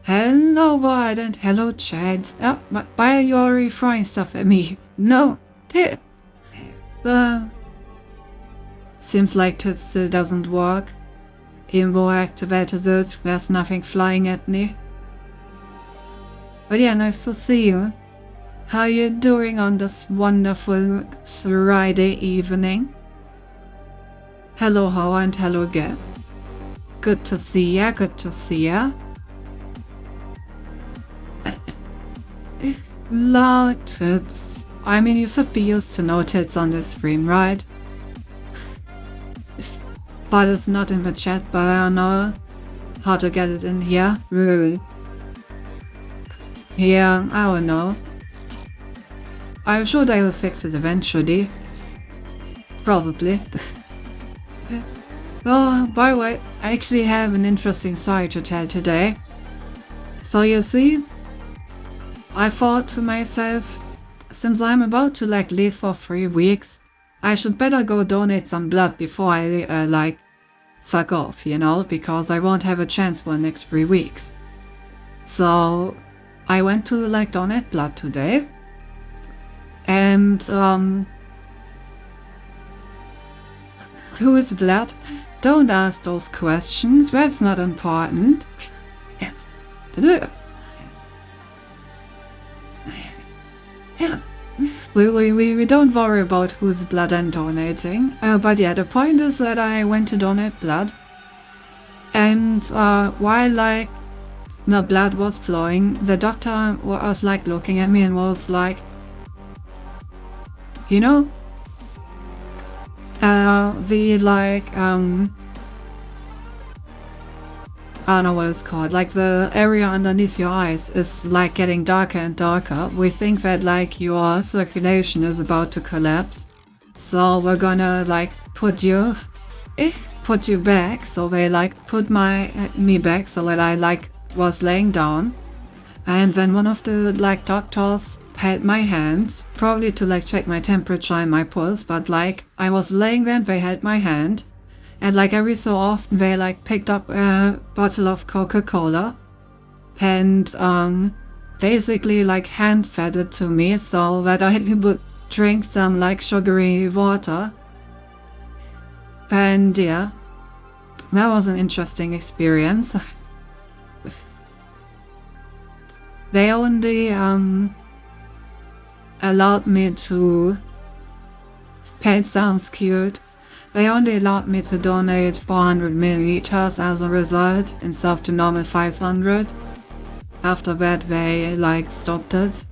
Hello, Wyatt, and hello, Chad. Oh, why are you already throwing stuff at me? No. Seems like tip still doesn't work. Even though I activated it, there's nothing flying at me. But yeah, nice to see you. How you doing on this wonderful Friday evening? Hello, Hoa, and hello again. Good to see ya, good to see ya. Like tits. I mean, you should be used to no tits on this stream, right? But it's not in the chat, but I don't know how to get it in here. Really. Yeah, I don't know. I'm sure they will fix it eventually. Probably. Oh, by the way, I actually have an interesting story to tell today. So you see, I thought to myself, since I'm about to leave for 3 weeks, I should better go donate some blood before I suck off, you know, because I won't have a chance for the next 3 weeks. So I went to donate blood today, and who is blood? Don't ask those questions, that's not important. We don't worry about whose blood I'm donating. But yeah, the point is that I went to donate blood. And while the blood was flowing, the doctor was looking at me and was like, you know, I don't know what it's called, the area underneath your eyes is getting darker and darker. We think that your circulation is about to collapse, so we're gonna put you back. So they put me back so that I was laying down, and then one of the doctors held my hand, probably to check my temperature and my pulse, but I was laying there and they held my hand. And every so often they picked up a bottle of Coca-Cola and basically hand fed it to me so that I would drink some sugary water. And yeah, that was an interesting experience. They only allowed me to, it sounds cute, They only allowed me to donate 400 milliliters as a result, instead of the normal 500. After that, they like stopped it.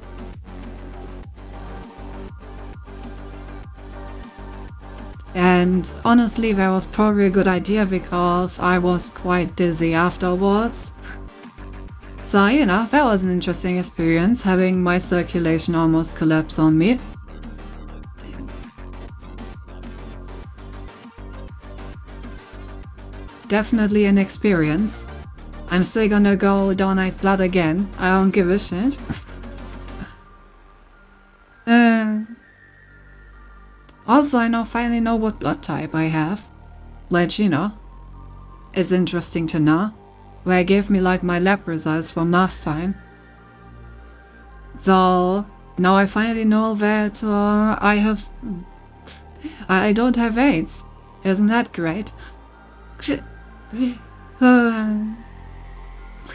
And honestly, that was probably a good idea because I was quite dizzy afterwards. So, you know, that was an interesting experience, having my circulation almost collapse on me. Definitely an experience. I'm still gonna go donate blood again. I don't give a shit. Also, I now finally know what blood type I have. Which, you know, is interesting to know. They gave me like my lab results from last time. So, now I finally know that I don't have AIDS. Isn't that great? Can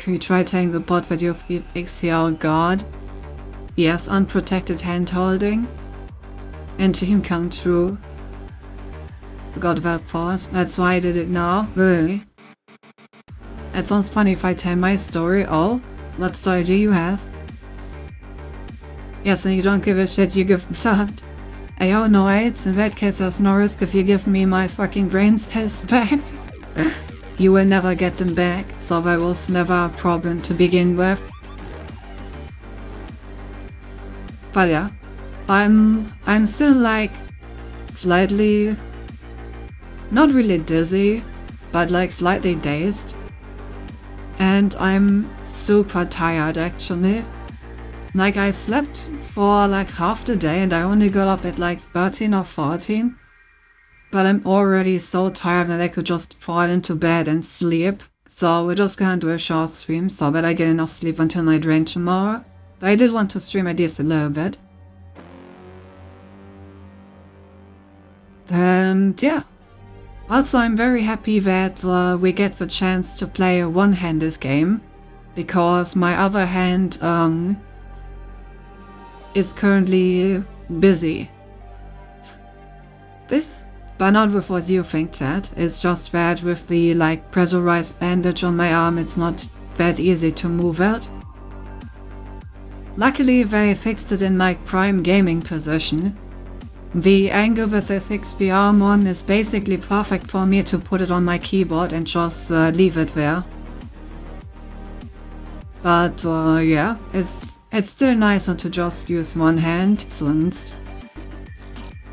you try taking the pot with your feet here? Oh god. Yes, unprotected hand holding. And dream come true. Got that part. That's why I did it now. Really? It sounds funny if I tell my story. Oh, what story do you have? Yes, and you don't give a shit, you give blood. I don't know AIDS. In that case, there's no risk if you give me my fucking brain cells back. You will never get them back, so that was never a problem to begin with. But yeah, I'm still like slightly, not really dizzy, but like slightly dazed. And I'm super tired actually. Like I slept for like half the day and I only got up at like 13 or 14. But I'm already so tired that I could just fall into bed and sleep. So we're just gonna do a short stream so that I get enough sleep until my drain tomorrow. But I did want to stream at least a little bit. And yeah. Also, I'm very happy that we get the chance to play a one-handed game. Because my other hand is currently busy. But not with what you think that. It's just that with the like pressurized bandage on my arm, it's not that easy to move it. Luckily, they fixed it in my prime gaming position. The angle that they fixed the arm on is basically perfect for me to put it on my keyboard and just leave it there. But yeah, it's still nicer to just use one hand since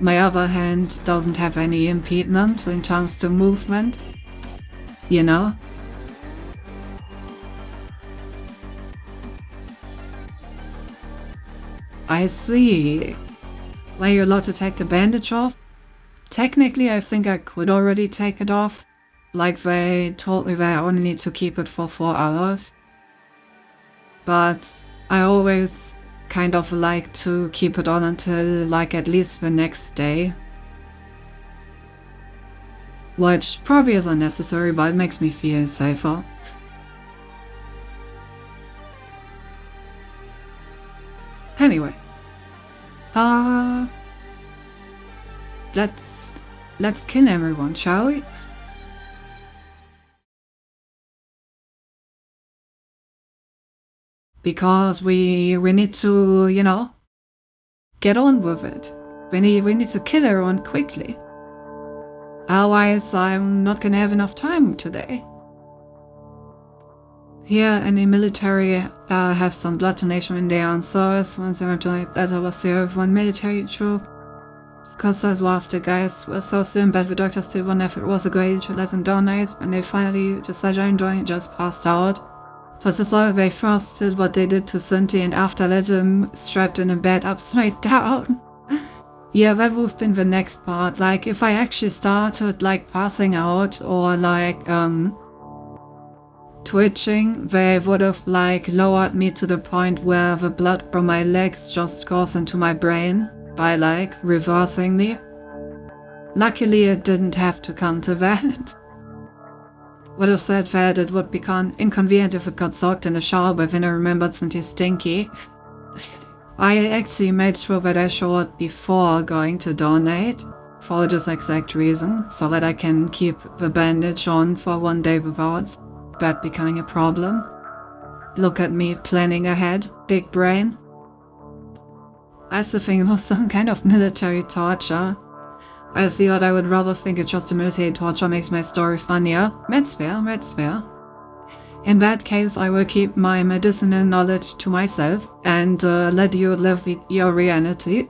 my other hand doesn't have any impediment in terms of movement, you know? I see. Were you allowed to take the bandage off? Technically, I think I could already take it off. Like they told me that I only need to keep it for 4 hours. But I always kind of like to keep it on until like at least the next day. Which probably is unnecessary, but it makes me feel safer. Anyway. Let's kill everyone, shall we? Because we need to, you know, get on with it. We need to kill everyone quickly. Otherwise, I'm not gonna have enough time today. Here in the military, have some blood donation when they are on service. Once I donate that, I was there with one military troop. Because as one of the guys was so still in bed, the doctor still wondered if it was a good idea to let them donate. When they finally decided to join, it just passed out. But as long as they first did what they did to Cindy and after let him strapped in a bed upside down. Yeah, that would have been the next part. Like, if I actually started, like, passing out or, like, twitching, they would have, like, lowered me to the point where the blood from my legs just goes into my brain by, like, reversing me. Luckily, it didn't have to come to that. Would have said that it would become inconvenient if it got soaked in the shower, but then I remembered Cynthia's stinky. I actually made sure that I showered before going to donate. for this exact reason, so that I can keep the bandage on for one day without that becoming a problem. Look at me planning ahead, big brain. I still think it was some kind of military torture. I see what I would rather think it's just a military torture makes my story funnier. That's fair, that's fair. In that case, I will keep my medicinal knowledge to myself and let you live your reality.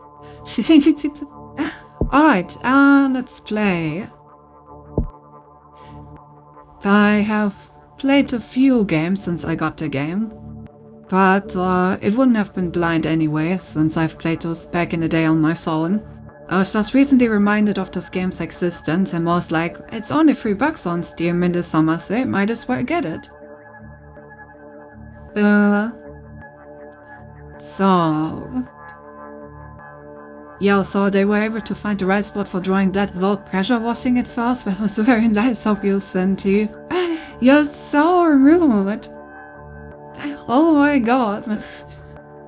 Alright, let's play. I have played a few games since I got the game, but it wouldn't have been blind anyway, since I've played those back in the day on my phone. I was just recently reminded of this game's existence and was like, it's only $3 on Steam in the summer sale, might as well get it. So they were able to find the right spot for drawing blood without pressure washing it first. That was very nice of you, Cinti. You're so rude. Oh my god.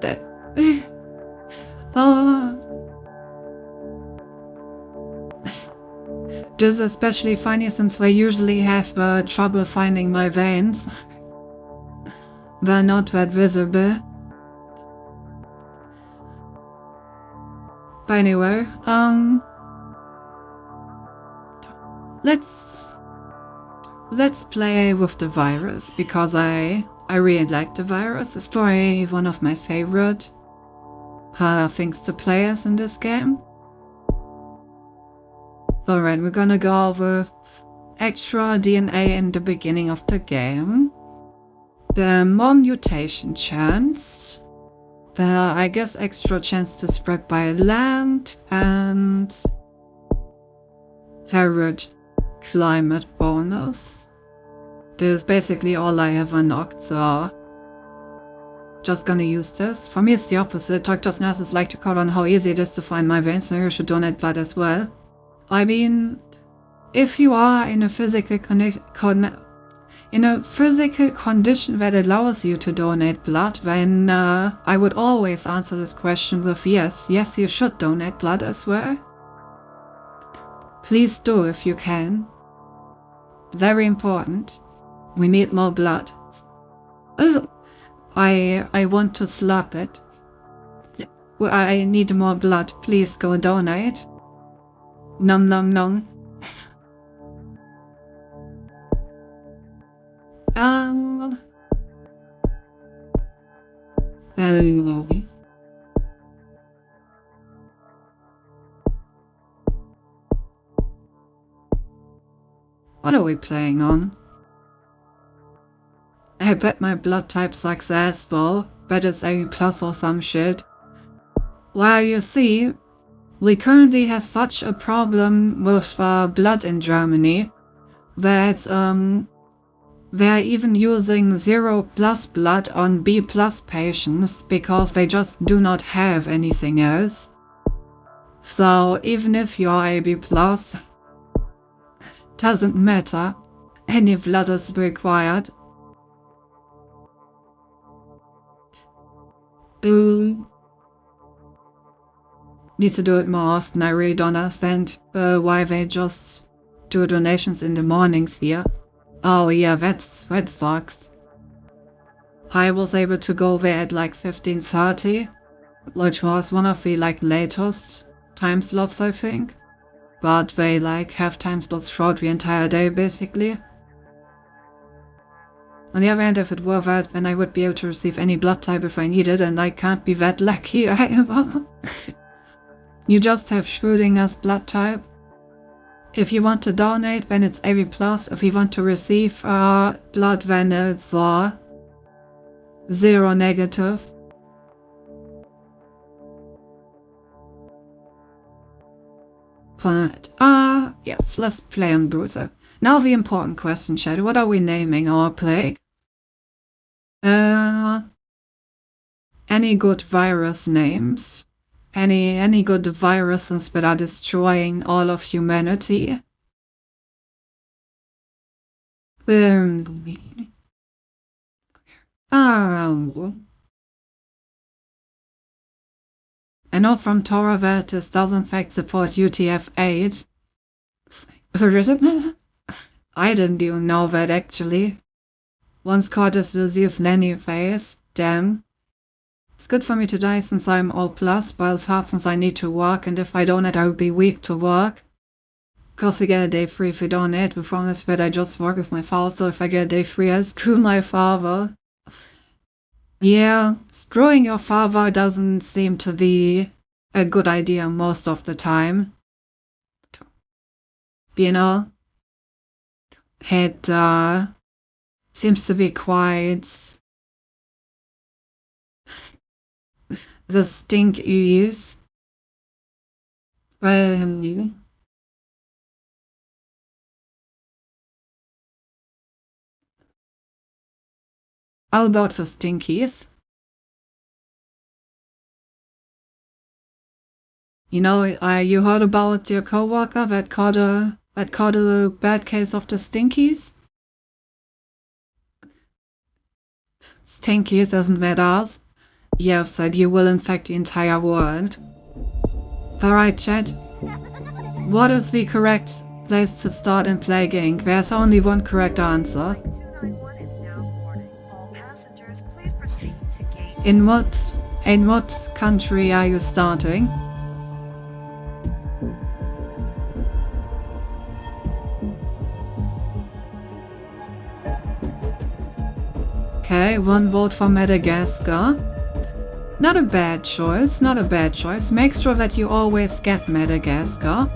That... This is especially funny since I usually have trouble finding my veins. They're not that visible. But anyway, let's play with the virus, because I really like the virus. It's probably one of my favorite things to play as in this game. Alright, we're gonna go with extra DNA in the beginning of the game. The more mutation chance. The, I guess, extra chance to spread by land, and arid climate bonus. This is basically all I have unlocked, so just gonna use this. For me it's the opposite. Doctors, nurses like to call on how easy it is to find my veins, so you should donate blood as well. I mean, if you are in a physical condition that allows you to donate blood, then I would always answer this question with yes. Yes, you should donate blood as well. Please do if you can. Very important. We need more blood. I want to slap it. I need more blood. Please go donate. Nom nom nom. Very low. What are we playing on? I bet my blood type successful. Bet it's A+ or some shit. Well, you see, we currently have such a problem with blood in Germany that they're even using 0+ blood on B+ patients because they just do not have anything else. So even if you're AB+, doesn't matter, any blood is required. Need to do it more often. I really don't understand why they just do donations in the mornings here. Oh yeah, that sucks. I was able to go there at like 15:30, which was one of the like latest time slots, I think. But they like have time slots throughout the entire day basically. On the other hand, if it were that, then I would be able to receive any blood type if I need it, and I can't be that lucky either. You just have Schrödinger's blood type. If you want to donate, then it's AB+. If you want to receive blood, then it's 0 negative. But, yes, let's play on Bruiser. Now the important question, chat. What are we naming our plague? Any good virus names? Any good viruses that are destroying all of humanity? I know from Torah that this does in fact support UTF-8. I didn't even know that actually. Once caught as elusive landing phase. Damn. It's good for me to die since I'm all plus, but it's hard since I need to work, and if I donate I will be weak to work. Cause we get a day free if we donate. We promise that I just work with my father, so if I get a day free I screw my father. Yeah, screwing your father doesn't seem to be a good idea most of the time. You know? It seems to be quite the stink you use. How about for stinkies? You know, you heard about your coworker that caught a bad case of the stinkies? Stinkies doesn't matter. Yes, that you will infect the entire world. Alright, chat. What is the correct place to start and play game? There's only one correct answer. In what country are you starting? Okay, one vote for Madagascar. Not a bad choice, not a bad choice. Make sure that you always get Madagascar.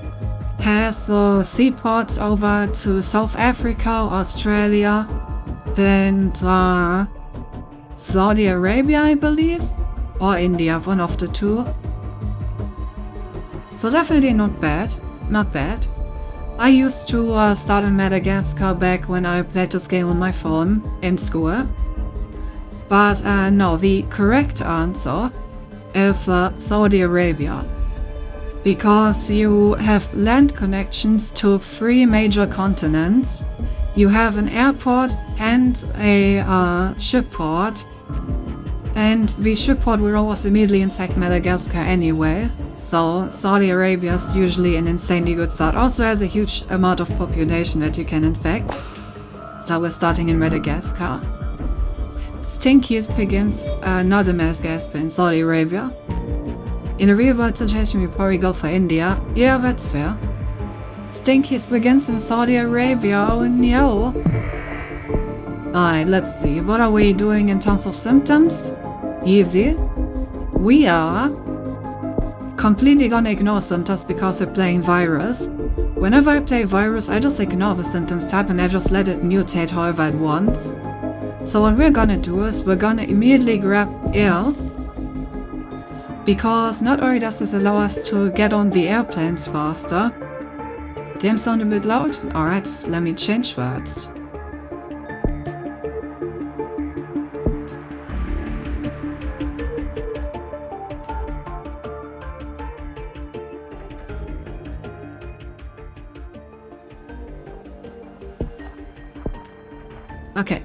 Has seaports over to South Africa, Australia, then Saudi Arabia, I believe, or India, one of the two. So definitely not bad, not bad. I used to start in Madagascar back when I played this game on my phone in school. But no, the correct answer is Saudi Arabia. Because you have land connections to 3 major continents. You have an airport and a ship port. And the ship port will almost immediately infect Madagascar anyway. So Saudi Arabia is usually an insanely good start. Also has a huge amount of population that you can infect. So we're starting in Madagascar. Stinkiest begins not in Madagascar, in Saudi Arabia. In a real world situation we probably go for India. Yeah, that's fair. Stinkiest begins in Saudi Arabia, oh no. Alright, let's see. What are we doing in terms of symptoms? Easy. We are completely gonna ignore symptoms because we're playing virus. Whenever I play virus, I just ignore the symptoms tab and I just let it mutate however it wants. So what we're gonna do is we're gonna immediately grab air, because not only does this allow us to get on the airplanes faster. Damn, sound a bit loud? Alright, let me change that. Okay,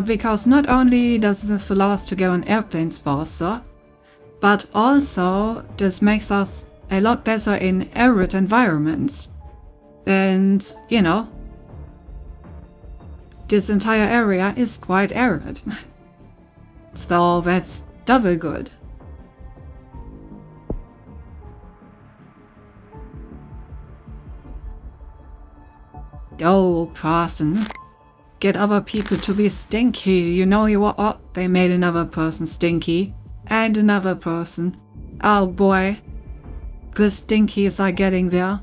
because not only does this allow us to get on airplanes faster, but also this makes us a lot better in arid environments. And, you know, this entire area is quite arid. So that's double good. Oh, person. Get other people to be stinky. You know you are. Oh, they made another person stinky. And another person. Oh boy. The stinkies are getting there.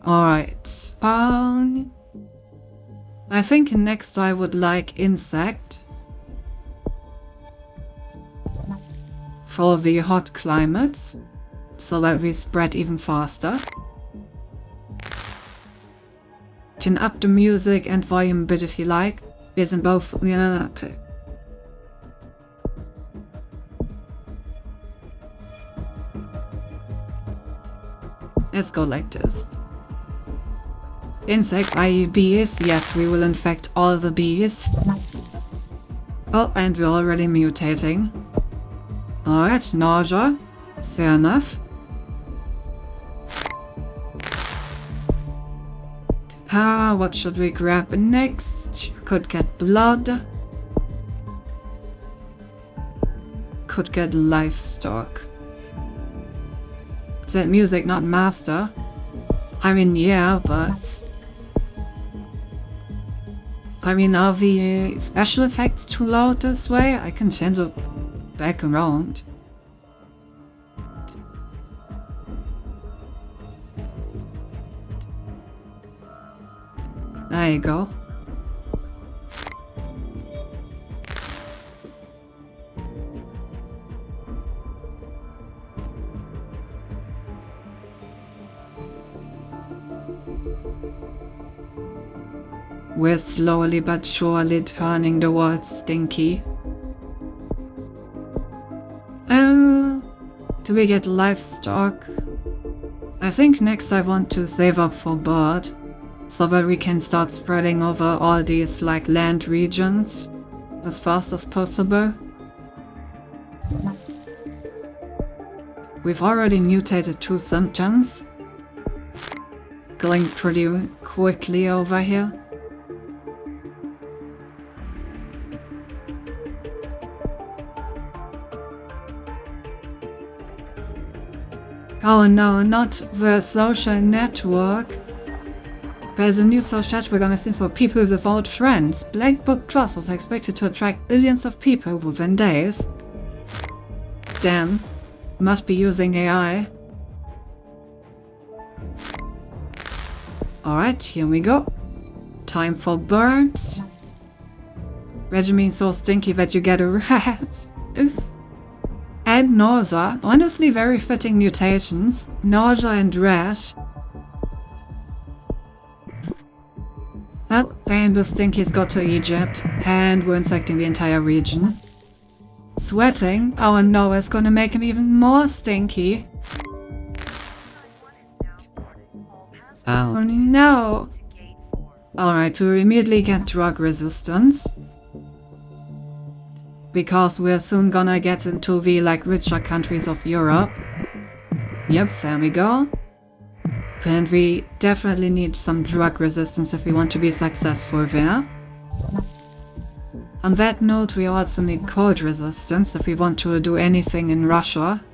Alright. I think next I would like insect. For the hot climates, so that we spread even faster. You can up the music and volume a bit if you like. Wir sind both, yeah, okay. Let's go like this. Insects, i.e. bees. Yes, we will infect all the bees. Oh, and we're already mutating. Alright, nausea. Fair enough. What should we grab next? Could get blood. Could get livestock. Is that music not master? I mean, yeah, but... I mean, are the special effects too loud this way? I can change it back around. There you go. We're slowly but surely turning the world stinky. Do we get livestock? I think next I want to save up for bird, so that we can start spreading over all these like land regions as fast as possible. We've already mutated 2 symptoms. Going pretty quickly over here. Oh no, not the social network. There's a new social network on the scene for people without friends. Black Book Plus was expected to attract billions of people within days. Damn. Must be using AI. Alright, here we go. Time for birds. Regimen so stinky that you get a rat. Oof. And nausea. Honestly, very fitting mutations. Nausea and rat. Well, Rainbow Stinky's got to Egypt, and we're infecting the entire region. Sweating? Oh no, it's gonna make him even more stinky. Oh no! Alright, we immediately get drug resistance. Because we're soon gonna get into the like richer countries of Europe. Yep, there we go. And we definitely need some drug resistance if we want to be successful there. On that note, we also need cold resistance if we want to do anything in Russia.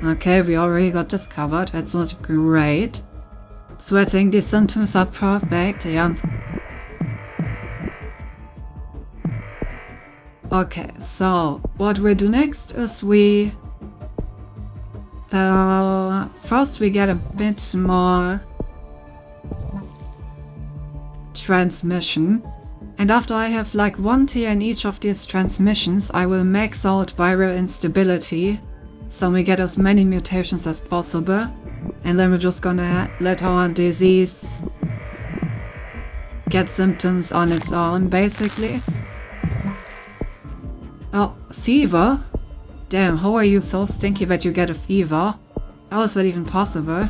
Okay, we already got this covered. That's not great. Sweating, these symptoms are perfect, yeah. Okay, so what we do next is we... first we get a bit more transmission. And after I have like 1 tier in each of these transmissions, I will max out viral instability. So we get as many mutations as possible. And then we're just gonna let our disease get symptoms on its own, basically. Oh, fever? Damn, how are you so stinky that you get a fever? How is that even possible?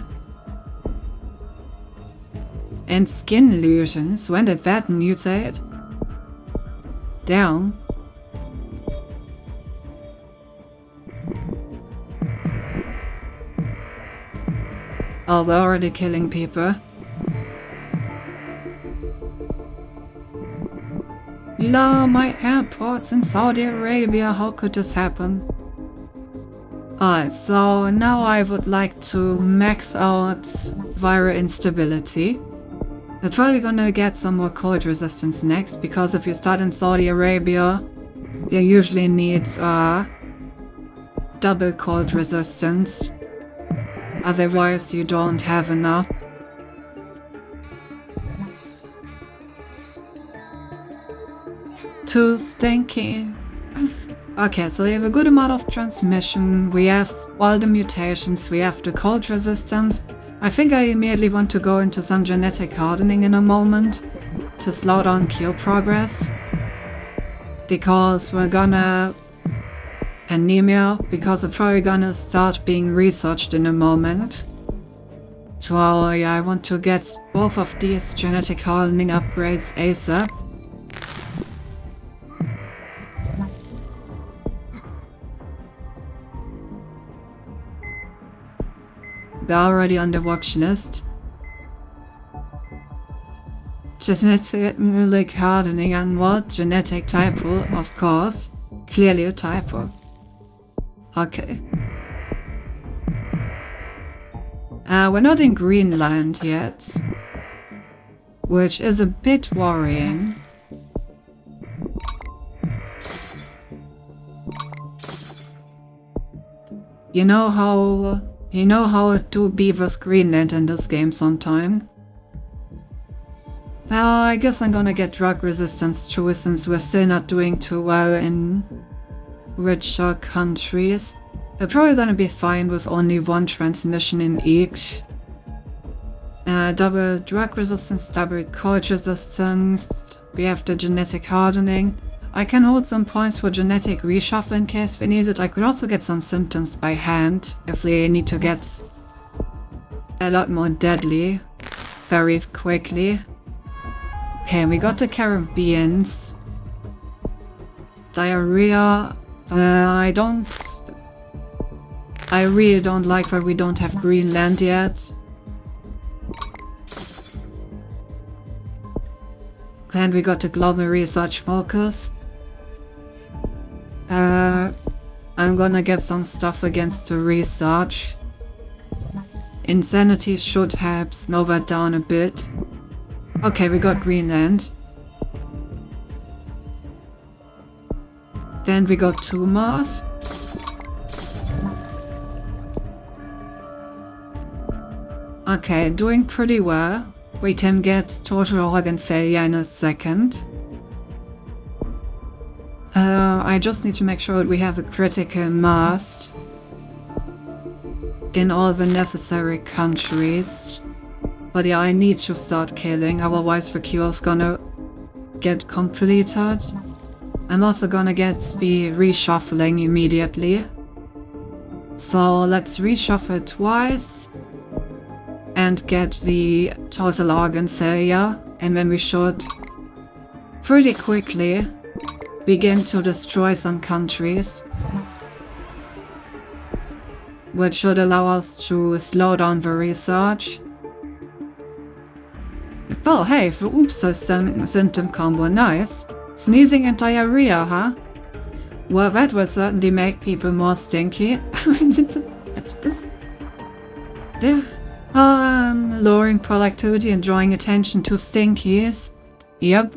And skin lesions, when did that mutate? Damn. Oh, they're already killing people. La, my airports in Saudi Arabia, how could this happen? Alright, so now I would like to max out viral instability. We're probably gonna get some more cold resistance next, because if you start in Saudi Arabia, you usually need double cold resistance. Otherwise you don't have enough. Too stinky. Okay, so we have a good amount of transmission, we have all the mutations, we have the cold resistance. I think I immediately want to go into some genetic hardening in a moment to slow down cure progress. Because we're gonna anemia, because it's probably gonna start being researched in a moment. So yeah, I want to get both of these genetic hardening upgrades ASAP. They're already on the watch list. Genetic hardening and what? Genetic typo, of course. Clearly a typo. Okay. We're not in Greenland yet, which is a bit worrying. You know how it do be with Greenland in this game sometime. Well, I guess I'm gonna get drug resistance too, since we're still not doing too well in richer countries. We're probably gonna be fine with only one transmission in each. Double drug resistance, double cold resistance. We have the genetic hardening. I can hold some points for genetic reshuffle in case we need it. I could also get some symptoms by hand if we need to get a lot more deadly very quickly. Okay, we got the Caribbeans. Diarrhea. I really don't like that we don't have Greenland yet. And we got the global research focus. I'm gonna get some stuff against the research. Insanity should help slow that down a bit. Okay, we got Greenland. Then we got tumors. Okay, doing pretty well. We can get total organ failure in a second. I just need to make sure that we have a critical mass in all the necessary countries. But yeah, I need to start killing, otherwise the cure's gonna get completed. I'm also gonna get the reshuffling immediately. So let's reshuffle twice and get the total organ failure, and then we should pretty quickly begin to destroy some countries, which should allow us to slow down the research. Oh hey, the oops symptom combo, nice. Sneezing and diarrhea, huh? Well, that will certainly make people more stinky. Lowering productivity and drawing attention to stinkies. Yep.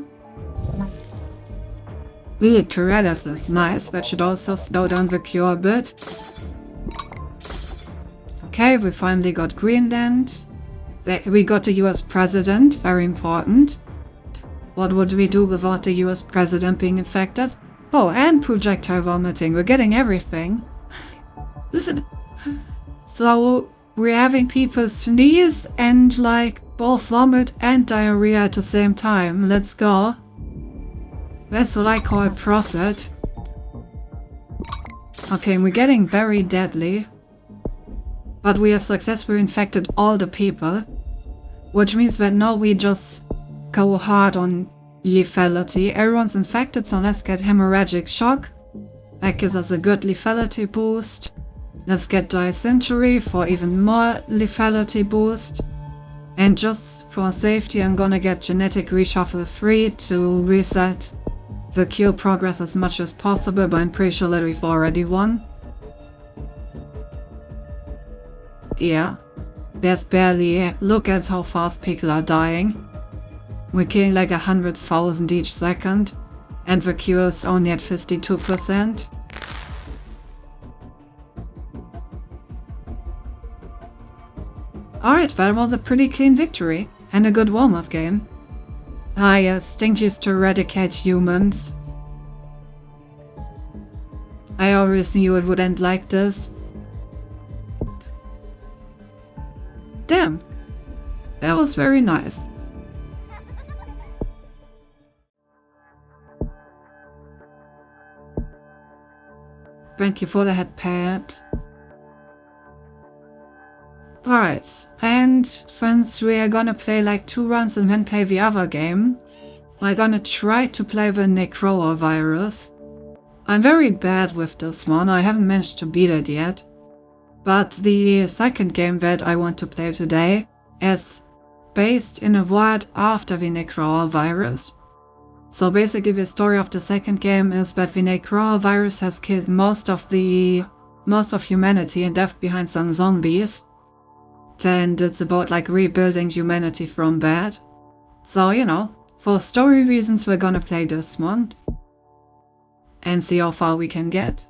Really, Toretta's is nice. That should also slow down the cure a bit. Okay, we finally got Greenland. We got the US president, very important. What would we do without the US president being infected? Oh, and projectile vomiting. We're getting everything. Listen. So, we're having people sneeze and like both vomit and diarrhea at the same time. Let's go. That's what I call profit. Okay, we're getting very deadly. But we have successfully infected all the people. Which means that now we just go hard on lethality. Everyone's infected, so let's get hemorrhagic shock. That gives us a good lethality boost. Let's get dysentery for even more lethality boost. And just for safety, I'm gonna get genetic reshuffle 3 to reset the cure progress as much as possible, but I'm pretty sure that we've already won. Yeah. There's barely... Look at how fast people are dying. We're killing like 100,000 each second. And the cure is only at 52%. Alright, that was a pretty clean victory. And a good warm-up game. Ah yes, Stink used to eradicate humans. I always knew it would end like this. Damn, that was very nice. Thank you for the head pad. Alright, and since we are gonna play like 2 runs and then play the other game, we're gonna try to play the Necroa virus. I'm very bad with this one, I haven't managed to beat it yet. But the second game that I want to play today is based in a world after the Necroa virus. So basically the story of the second game is that the Necroa virus has killed most of humanity and left behind some zombies. And it's about like rebuilding humanity from that. So, you know, for story reasons we're gonna play this one. And see how far we can get.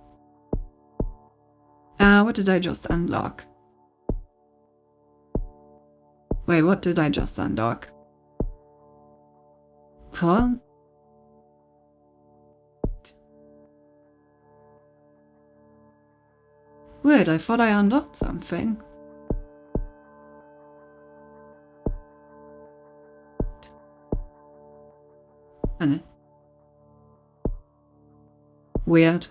What did I just unlock? Wait, what did I just unlock? Huh? Weird, I thought I unlocked something. Weird.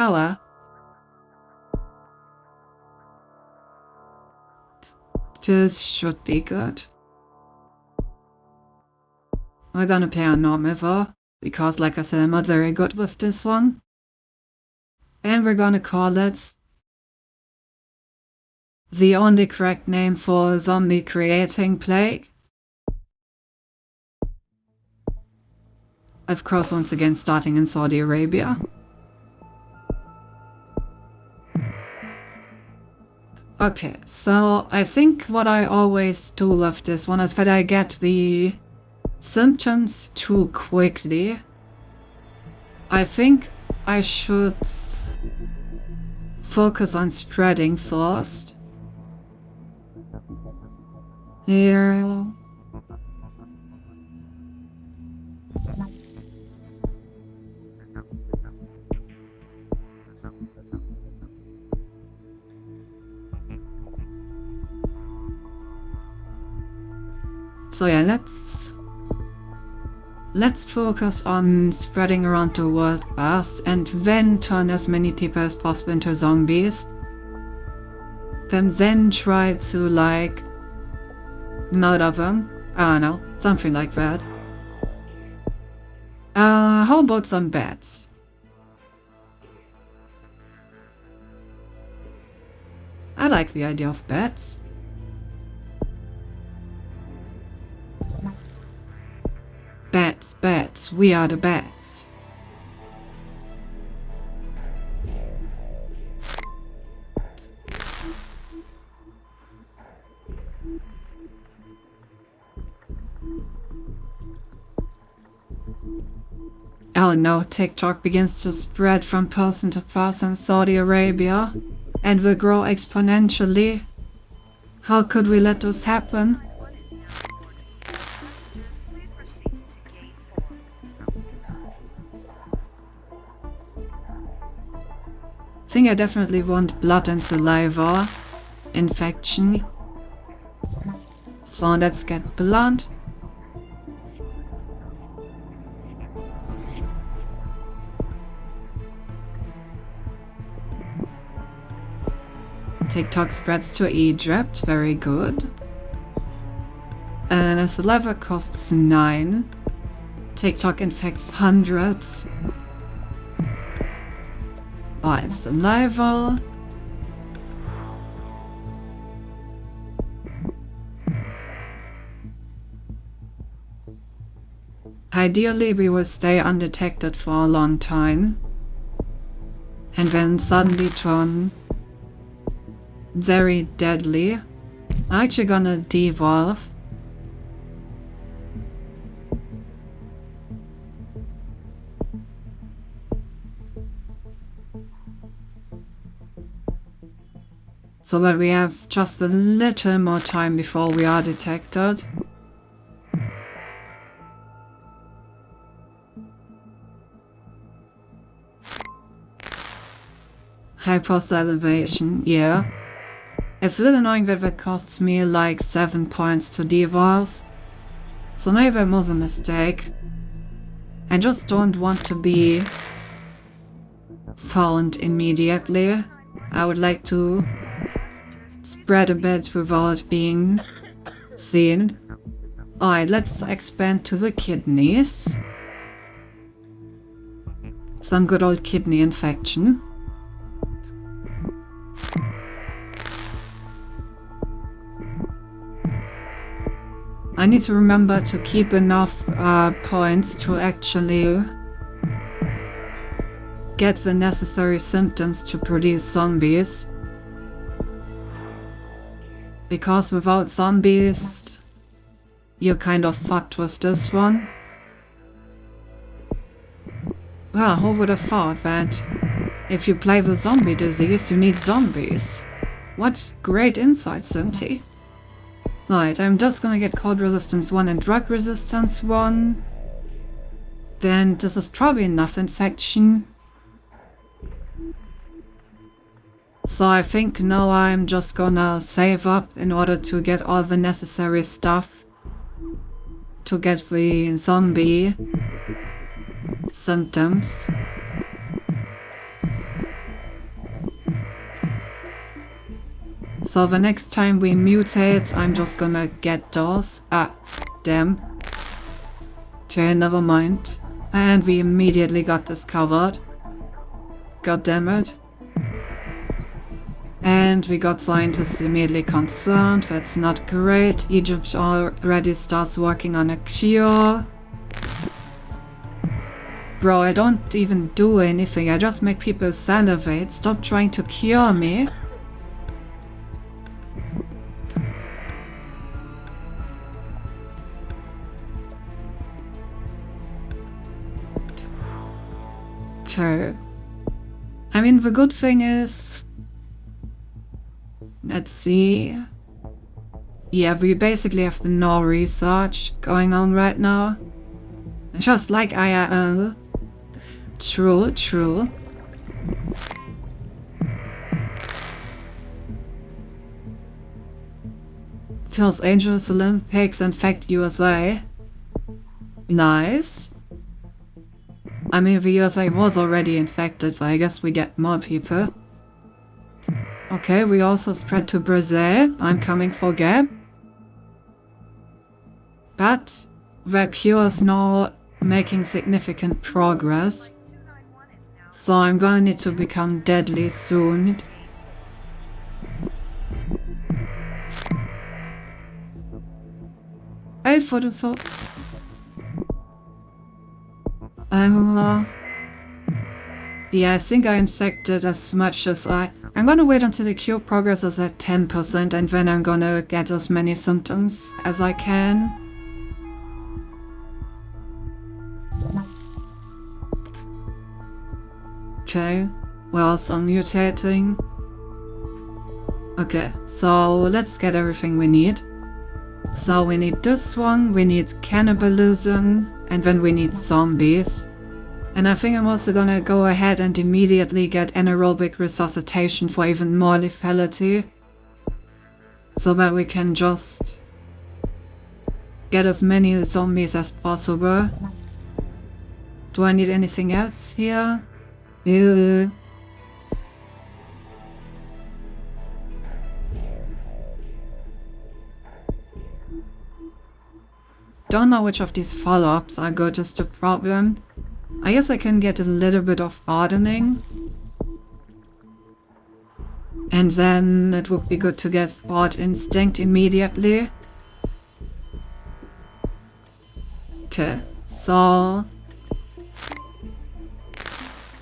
Oh well. This should be good. We're gonna play on normal though, because like I said, I'm not very good with this one. And we're gonna call it the only correct name for zombie creating plague. Of course, once again starting in Saudi Arabia. Okay, so I think what I always do with this one is that I get the symptoms too quickly. I think I should focus on spreading first. Here. So yeah, let's focus on spreading around the world fast and then turn as many people as possible into zombies. Then try to like murder them. I don't know, something like that. How about some bats? I like the idea of bats. Bats, bats, we are the bats. Oh no, TikTok begins to spread from person to person in Saudi Arabia and will grow exponentially. How could we let this happen? I think I definitely want blood and saliva infection. So let's get blood. TikTok spreads to Egypt, very good. And a saliva costs 9. TikTok infects hundreds. Alright, saliva. Ideally, we will stay undetected for a long time. And then suddenly turn very deadly. I'm actually gonna devolve. So that we have just a little more time before we are detected. Hypersalivation, yeah. It's a little annoying that that costs me like 7 points to devours. So maybe that was a mistake. I just don't want to be found immediately. I would like to spread a bit without being seen. Alright, let's expand to the kidneys. Some good old kidney infection. I need to remember to keep enough points to actually get the necessary symptoms to produce zombies. Because without zombies, you're kind of fucked with this one. Well, who would have thought that if you play the zombie disease, you need zombies? What great insight, Cinti. Right, I'm just gonna get cold resistance 1 and drug resistance 1. Then this is probably enough infection. So I think now I'm just gonna save up in order to get all the necessary stuff to get the zombie symptoms. So the next time we mutate, I'm just gonna get those. Ah, damn. Okay, never mind. And we immediately got discovered. God damn it. And we got scientists immediately concerned. That's not great. Egypt already starts working on a cure. Bro, I don't even do anything. I just make people salivate. Stop trying to cure me. Okay. I mean, the good thing is... Let's see... Yeah, we basically have no research going on right now. Just like IRL. True, true. Los Angeles Olympics infect USA. Nice. I mean, the USA was already infected, but I guess we get more people. Okay, we also spread to Brazil. I'm coming for Gab. But the cure is now making significant progress. So I'm gonna need to become deadly soon. Hey, for the thoughts. Yeah, I think I infected as much as I'm gonna wait until the cure progresses at 10% and then I'm gonna get as many symptoms as I can. Okay, we're also mutating. Okay, so let's get everything we need. So we need this one, we need cannibalism, and then we need zombies. And I think I'm also gonna go ahead and immediately get anaerobic resuscitation for even more lethality. So that we can just get as many zombies as possible. Do I need anything else here? Don't know which of these follow-ups are good is the problem. I guess I can get a little bit of hardening. And then it would be good to get Sport Instinct immediately. Okay, so...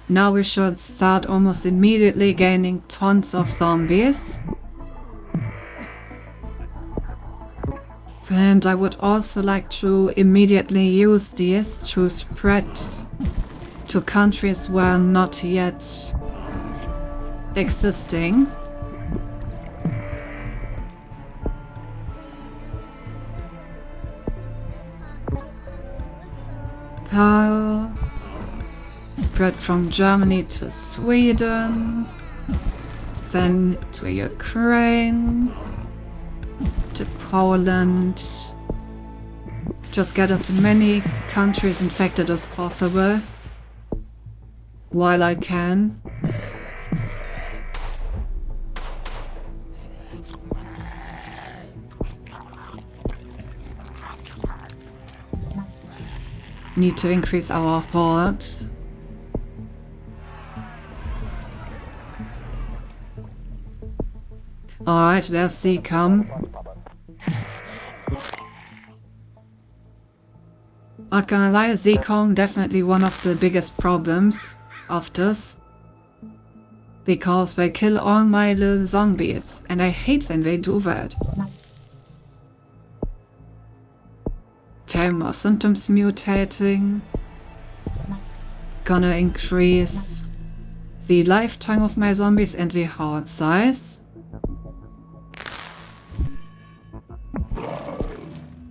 now we should start almost immediately gaining tons of zombies. And I would also like to immediately use these to spread to countries where not yet existing. Spread from Germany to Sweden. then to Ukraine, to Poland. Just get as many countries infected as possible while I can. Need to increase our horde. Alright, there's the come. Not gonna lie, Zcom definitely one of the biggest problems of this. Because they kill all my little zombies, and I hate when they do that. Okay, more symptoms mutating. Gonna increase the lifetime of my zombies and the horde size.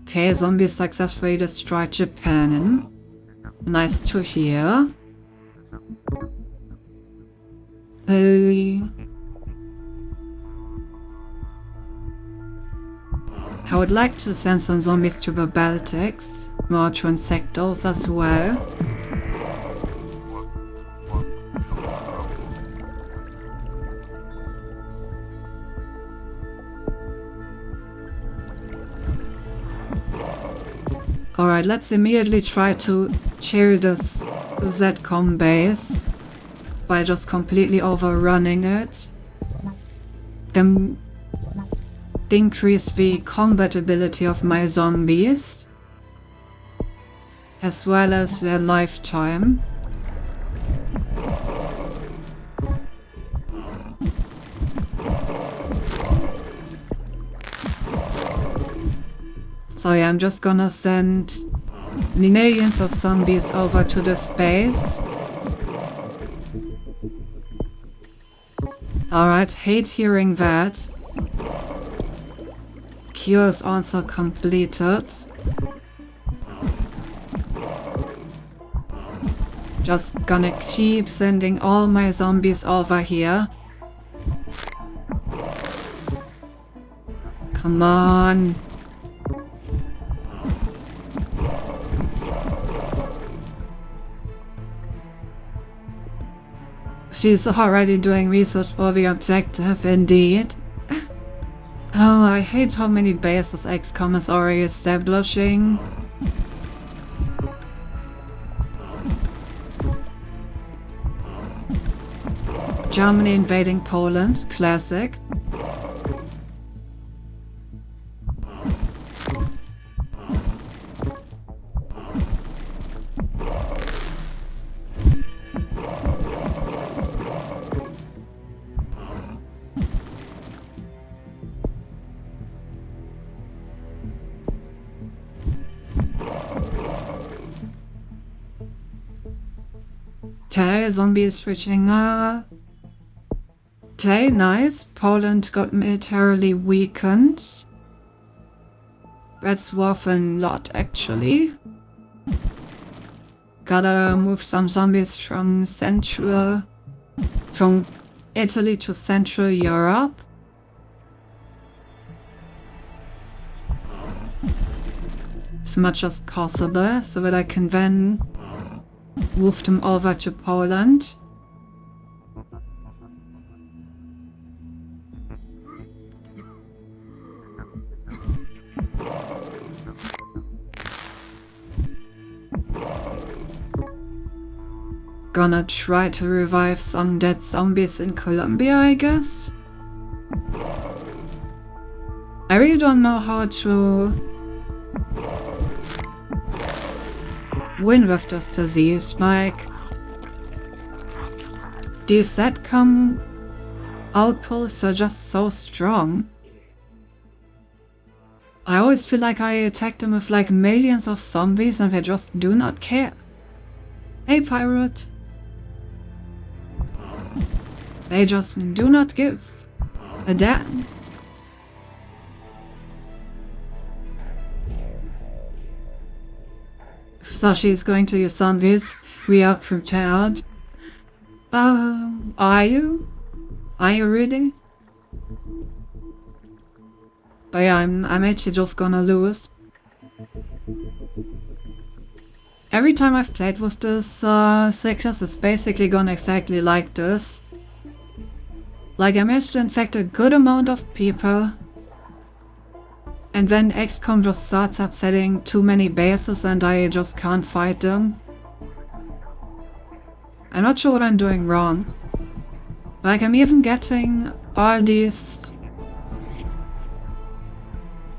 Okay, zombies successfully destroyed Japan. Nice to hear. I would like to send some zombies to the Baltics, more transectors as well. Alright, let's immediately try to cheer this ZCOM base by just completely overrunning it. Then increase the combat ability of my zombies, as well as their lifetime. So yeah, I'm just gonna send millions of zombies over to this base. Alright, hate hearing that. Cure is also completed. Just gonna keep sending all my zombies over here. Come on. She's already doing research for the objective, indeed. Oh, I hate how many bases XCOM is already establishing. Germany invading Poland, classic. Okay, zombie is switching up. Okay, nice. Poland got militarily weakened. That's worth a lot, actually. Gotta move some zombies from Italy to Central Europe. As much as possible, so that I can then move them over to Poland. Gonna try to revive some dead zombies in Colombia, I guess. I really don't know how to win with this disease. Like, these ZCOM outposts are just so strong. I always feel like I attack them with like millions of zombies and they just do not care. Hey, pirate! They just do not give a damn. So she's going to use zombies. We are prepared. Are you? Are you really? But yeah, I'm actually just gonna lose. Every time I've played with this sectors, it's basically gone exactly like this. Like, I managed to infect a good amount of people, and then XCOM just starts upsetting too many bases and I just can't fight them. I'm not sure what I'm doing wrong. Like, I'm even getting all these...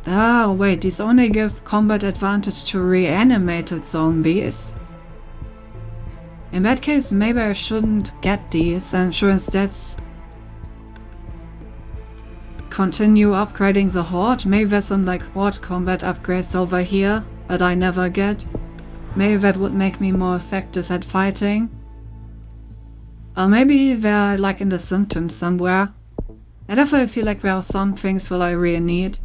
Oh, wait, these only give combat advantage to reanimated zombies. In that case, maybe I shouldn't get these and should instead continue upgrading the Horde. Maybe there's some like Horde combat upgrades over here that I never get. Maybe that would make me more effective at fighting. Or maybe they're like in the symptoms somewhere. I definitely feel like there are some things that I really need.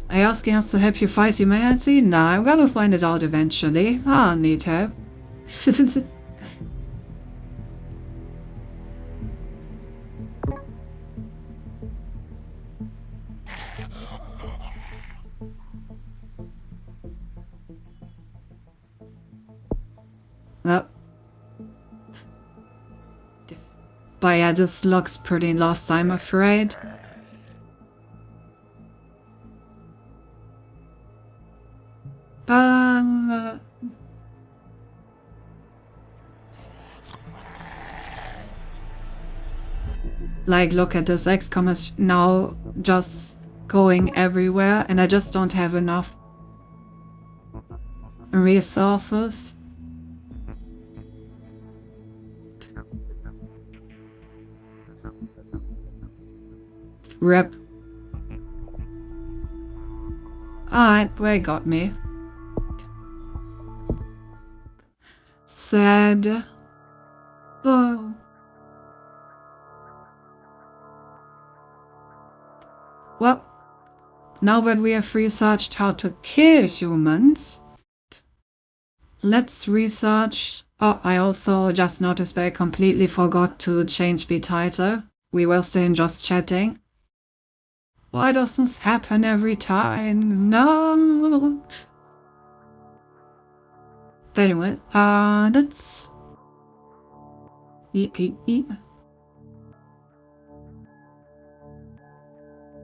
Are you asking us to help you fight humanity? Nah, I'm gonna find it out eventually. I don't need help. Well, but yeah, this looks pretty lost, I'm afraid. Like, look at this, XCOM is now just going everywhere and I just don't have enough resources. Rip. Alright, they got me. Sad. Oh. Well, now that we have researched how to kill humans, let's research... Oh, I also just noticed that I completely forgot to change the title. We were still just chatting. Why does this happen every time? No! Anyway, let's... Eep, eep, eep.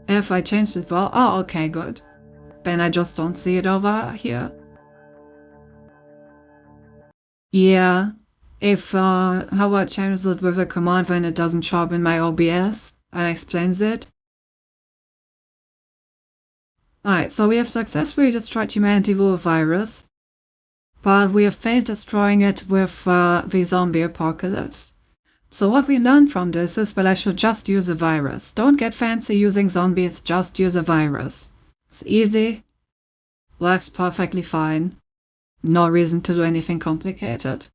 If I change it well... Oh, okay, good. Then I just don't see it over here. Yeah. If how I change it with a command when it doesn't show up in my OBS, and explains it. Alright, so we have successfully destroyed humanity with a virus, but we have failed destroying it with the zombie apocalypse. So what we learned from this is that I should just use a virus. Don't get fancy using zombies, just use a virus. It's easy, works perfectly fine, no reason to do anything complicated.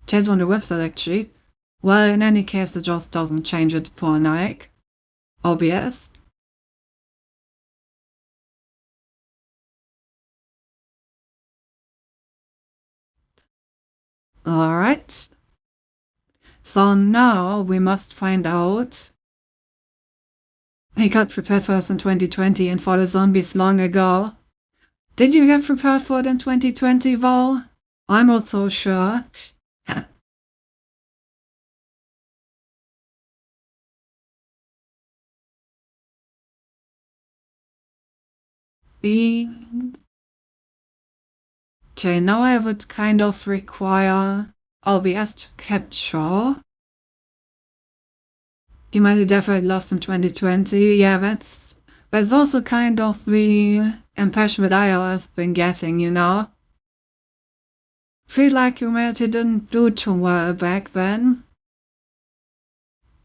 Change on the website actually. Well, in any case, it just doesn't change it for Nike. OBS. Alright. So now we must find out. I got prepared for us in 2020 and for the zombies long ago. Did you get prepared for it in 2020, Val? I'm not so sure. Okay, now I would kind of require OBS to capture. You might have definitely lost in 2020. Yeah, that's also kind of the impression that I have been getting, you know? Feel like humanity didn't do too well back then.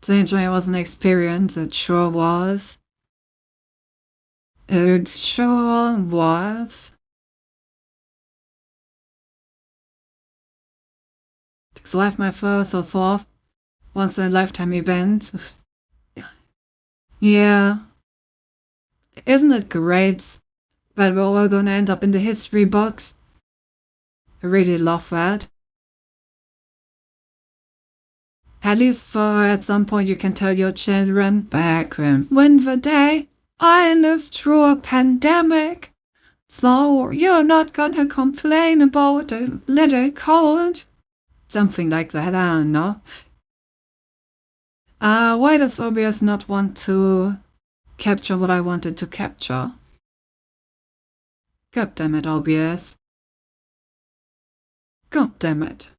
Saying it was an experience, it sure was. It sure was. It's life my first or fourth once in a lifetime event. Yeah. Isn't it great that we're all gonna end up in the history books? I really love that. At least for at some point you can tell your children back when the day I lived through a pandemic. So you're not gonna complain about a little cold. Something like that, I don't know. Why does OBS not want to capture what I wanted to capture? God damn it, OBS. God damn it.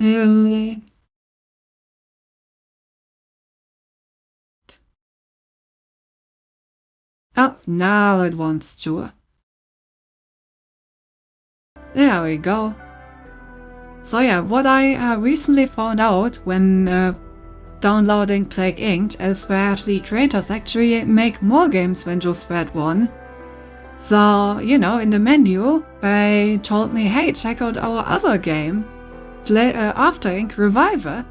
Really? Oh, now it wants to. There we go. So yeah, what I recently found out when downloading Plague Inc. is that the creators actually make more games than just that one. So, you know, in the menu, they told me, hey, check out our other game, After Inc. Reviver.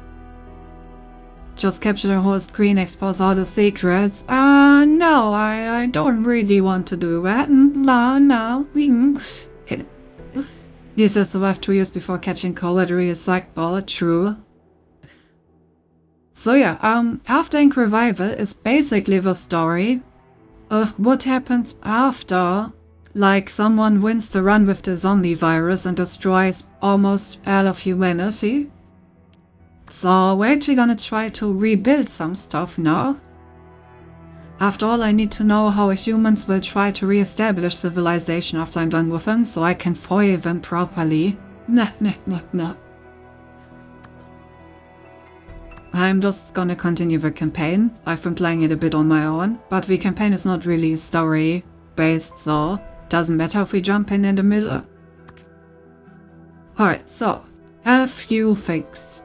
Just capture the whole screen, expose all the secrets. No, I don't really want to do that. No. This is survived 2 years before catching cold, really psych ball, true. So yeah, After Inc. Revival is basically the story of what happens after, like, someone wins the run with the zombie virus and destroys almost all of humanity. So we're actually gonna try to rebuild some stuff now. After all, I need to know how humans will try to re-establish civilization after I'm done with them, so I can foil them properly. Nah. I'm just gonna continue the campaign. I've been playing it a bit on my own, but the campaign is not really story-based, so doesn't matter if we jump in the middle. Alright, so, a few things.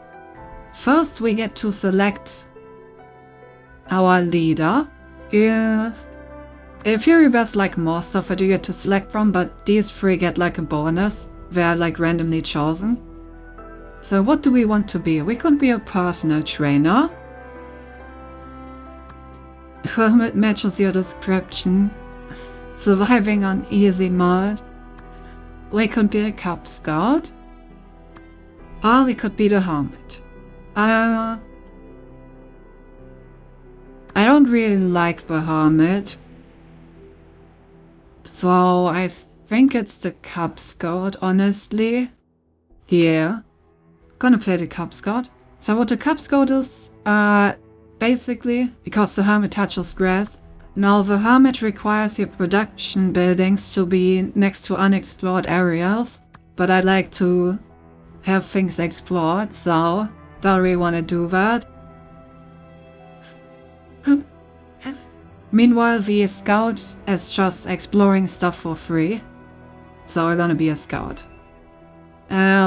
First, we get to select our leader. If Fury Bear's like more stuff that you get to select from, but these three get like a bonus. They're like randomly chosen. So what do we want to be? We could be a personal trainer. Hermit matches your description. Surviving on easy mode. We could be a Cub Scout. Or we could be the Hermit. I don't really like the Hermit. So I think it's the Cub Scout, honestly. Yeah. Gonna play the Cub Scout. So what the Cub Scout is, basically, because the Hermit touches grass, now the Hermit requires your production buildings to be next to unexplored areas, but I like to have things explored, so don't really want to do that. Meanwhile, the Scout is just exploring stuff for free, so we're gonna be a Scout.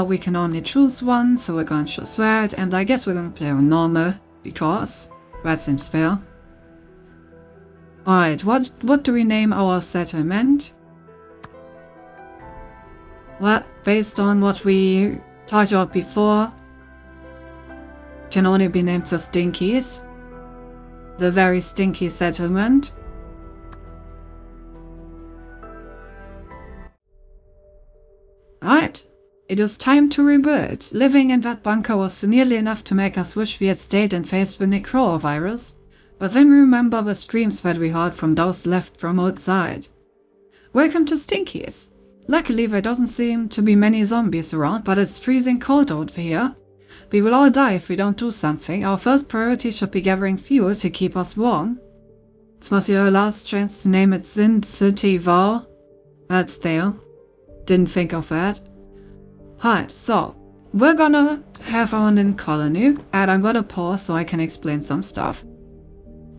We can only choose one, so we're gonna choose that, and I guess we're gonna play on normal, because that seems fair. Alright, what do we name our settlement? Well, based on what we talked about before, can only be named the Stinkies. The very stinky settlement. Alright. It is time to rebuild. Living in that bunker was nearly enough to make us wish we had stayed and faced the necrovirus. But then we remember the screams that we heard from those left from outside. Welcome to Stinkies. Luckily there doesn't seem to be many zombies around, but it's freezing cold out here. We will all die if we don't do something. Our first priority should be gathering fuel to keep us warm. This was your last chance to name it Sin City Vow. That's there. Didn't think of that. Alright, so we're gonna have our own colony, and I'm gonna pause so I can explain some stuff.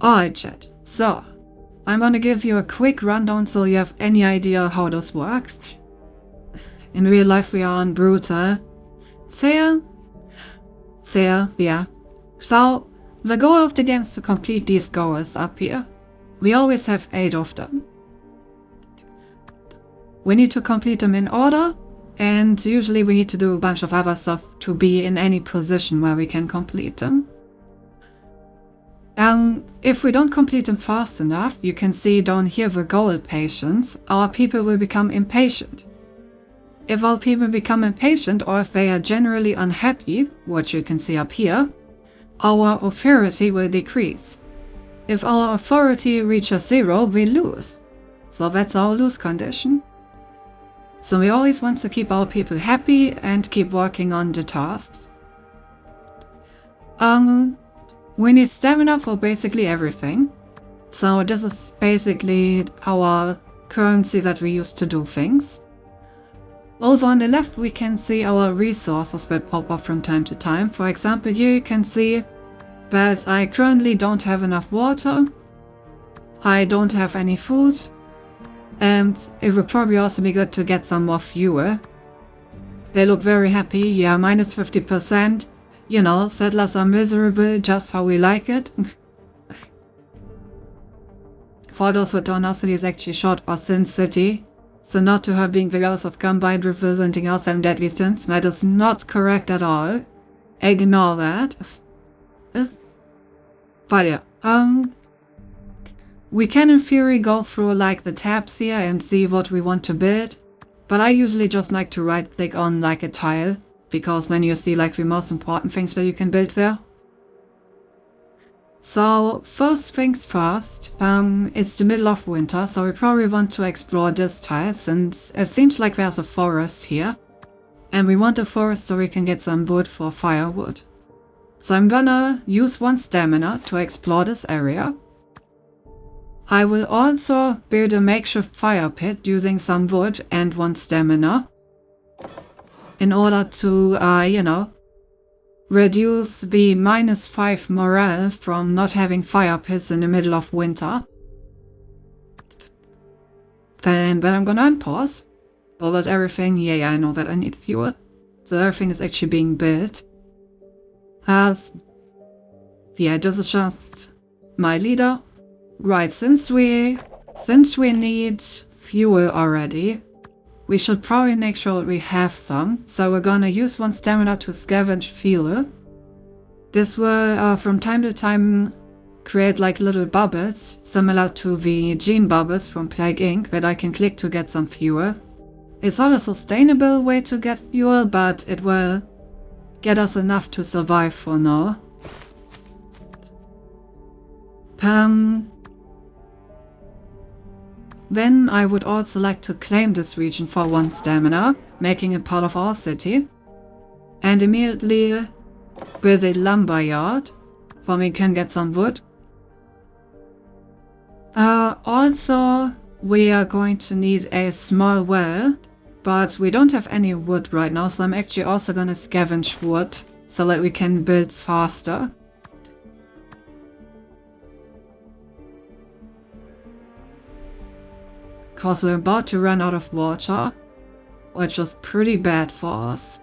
Alright, chat. So, I'm gonna give you a quick rundown so you have any idea how this works. In real life we are on Brutal. Yeah. So, the goal of the game is to complete these goals up here. We always have 8 of them. We need to complete them in order, and usually we need to do a bunch of other stuff to be in any position where we can complete them. If we don't complete them fast enough, you can see down here the goal patience, our people will become impatient. If our people become impatient or if they are generally unhappy, which you can see up here, our authority will decrease. If our authority reaches 0, we lose. So that's our lose condition. So we always want to keep our people happy and keep working on the tasks. We need stamina for basically everything. So this is basically our currency that we use to do things. Over on the left we can see our resources that pop up from time to time. For example, here you can see that I currently don't have enough water, I don't have any food, and it would probably also be good to get some more fuel. They look very happy, yeah, minus 50%. You know, settlers are miserable, just how we like it. For those who don't know, city is actually short for Sin City. So not to her being the house of combined representing our 7 deadly sins. That is not correct at all. Ignore that. But yeah, we can in theory go through like the tabs here and see what we want to build. But I usually just like to right click on like a tile, because when you see like the most important things that you can build there. So first things first, it's the middle of winter, so we probably want to explore this tile since it seems like there's a forest here. And we want a forest so we can get some wood for firewood. So I'm gonna use 1 stamina to explore this area. I will also build a makeshift fire pit using some wood and 1 stamina. In order to, you know, reduce the -5 morale from not having fire pits in the middle of winter. Then I'm gonna unpause. But everything, yeah, I know that I need fuel. So everything is actually being built. Yeah, this is just my leader. Right, since we need fuel already, we should probably make sure that we have some. So we're gonna use 1 stamina to scavenge fuel. This will, from time to time, create like little bubbles, similar to the gene bubbles from Plague Inc. that I can click to get some fuel. It's not a sustainable way to get fuel, but it will get us enough to survive for now. Then I would also like to claim this region for 1 stamina, making it part of our city. And immediately build a lumber yard, for we can get some wood. Also, we are going to need a small well, but we don't have any wood right now, so I'm actually also gonna scavenge wood, so that we can build faster. Because we're about to run out of water, which is pretty bad for us.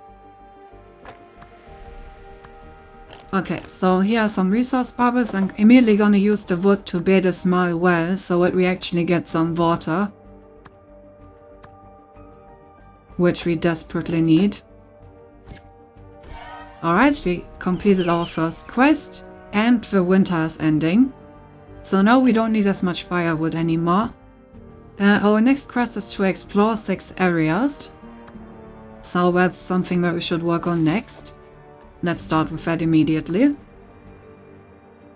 Okay, so here are some resource bubbles. I'm immediately gonna use the wood to build a small well so that we actually get some water, which we desperately need. Alright, we completed our first quest and the winter is ending. So now we don't need as much firewood anymore. Our next quest is to explore 6 areas. So that's something that we should work on next. Let's start with that immediately.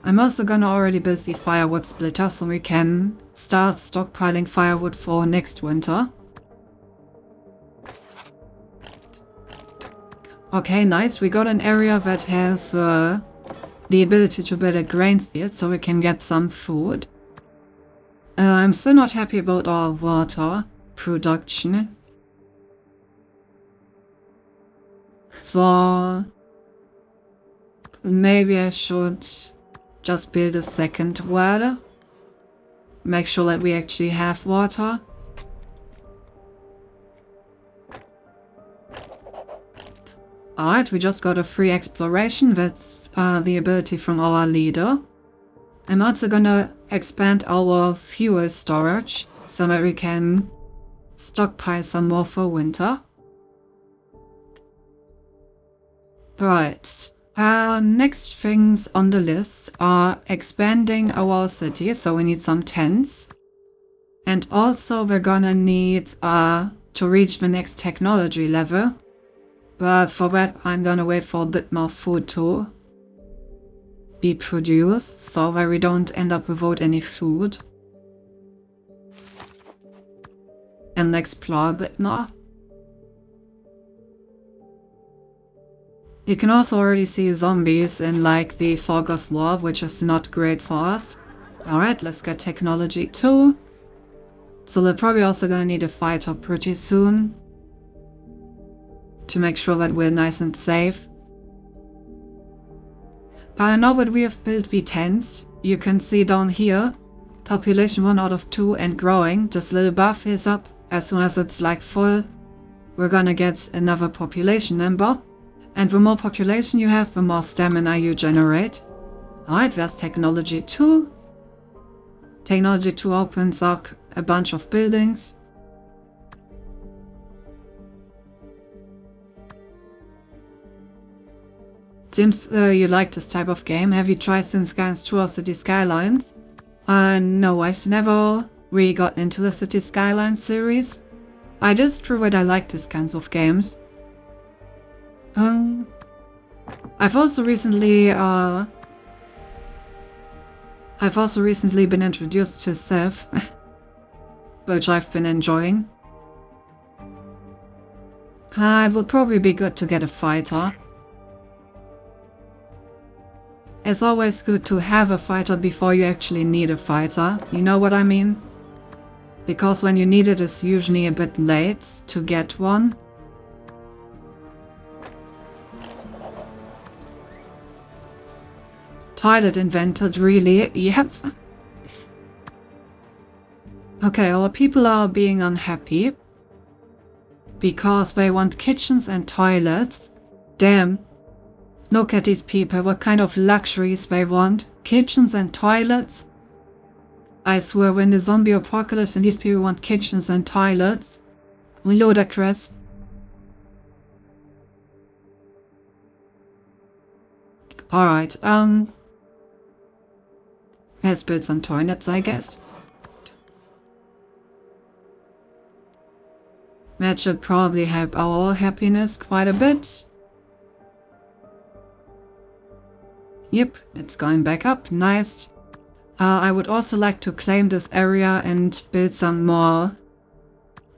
I'm also gonna already build these firewood splitters so we can start stockpiling firewood for next winter. Okay, nice. We got an area that has the ability to build a grain field so we can get some food. I'm still not happy about our water production. So maybe I should just build a second well. Make sure that we actually have water. Alright, we just got a free exploration. That's the ability from our leader. I'm also gonna expand our fuel storage so that we can stockpile some more for winter. Right. Next things on the list are expanding our city, so we need some tents. And also we're gonna need to reach the next technology level. But for that, I'm gonna wait for a bit more food to be produced, so that we don't end up without any food. And explore a bit more. You can also already see zombies in like the fog of war, which is not great for us. Alright, let's get technology 2. So we're probably also gonna need a fighter pretty soon to make sure that we're nice and safe. But now that we have built B10s, you can see down here, population 1 out of 2 and growing. This little bar fills up. As soon as it's like full, we're gonna get another population number. And the more population you have, the more stamina you generate. Alright, there's technology 2. Technology 2 opens up a bunch of buildings. Seems you like this type of game. Have you tried Skylines 2 or City Skylines? No, I've never really got into the City Skylines series. It is true that I like these kinds of games. I've also recently been introduced to Civ, which I've been enjoying. It would probably be good to get a fighter. It's always good to have a fighter before you actually need a fighter, you know what I mean? Because when you need it, it's usually a bit late to get one. Toilet invented, really? Yep. Okay, our people are being unhappy because they want kitchens and toilets. Damn. Look at these people, what kind of luxuries they want. Kitchens and toilets. I swear, when the zombie apocalypse and these people want kitchens and toilets. Ludicrous. Alright, let's build some toilets, I guess. That should probably help our happiness quite a bit. Yep, it's going back up, nice. I would also like to claim this area and build some more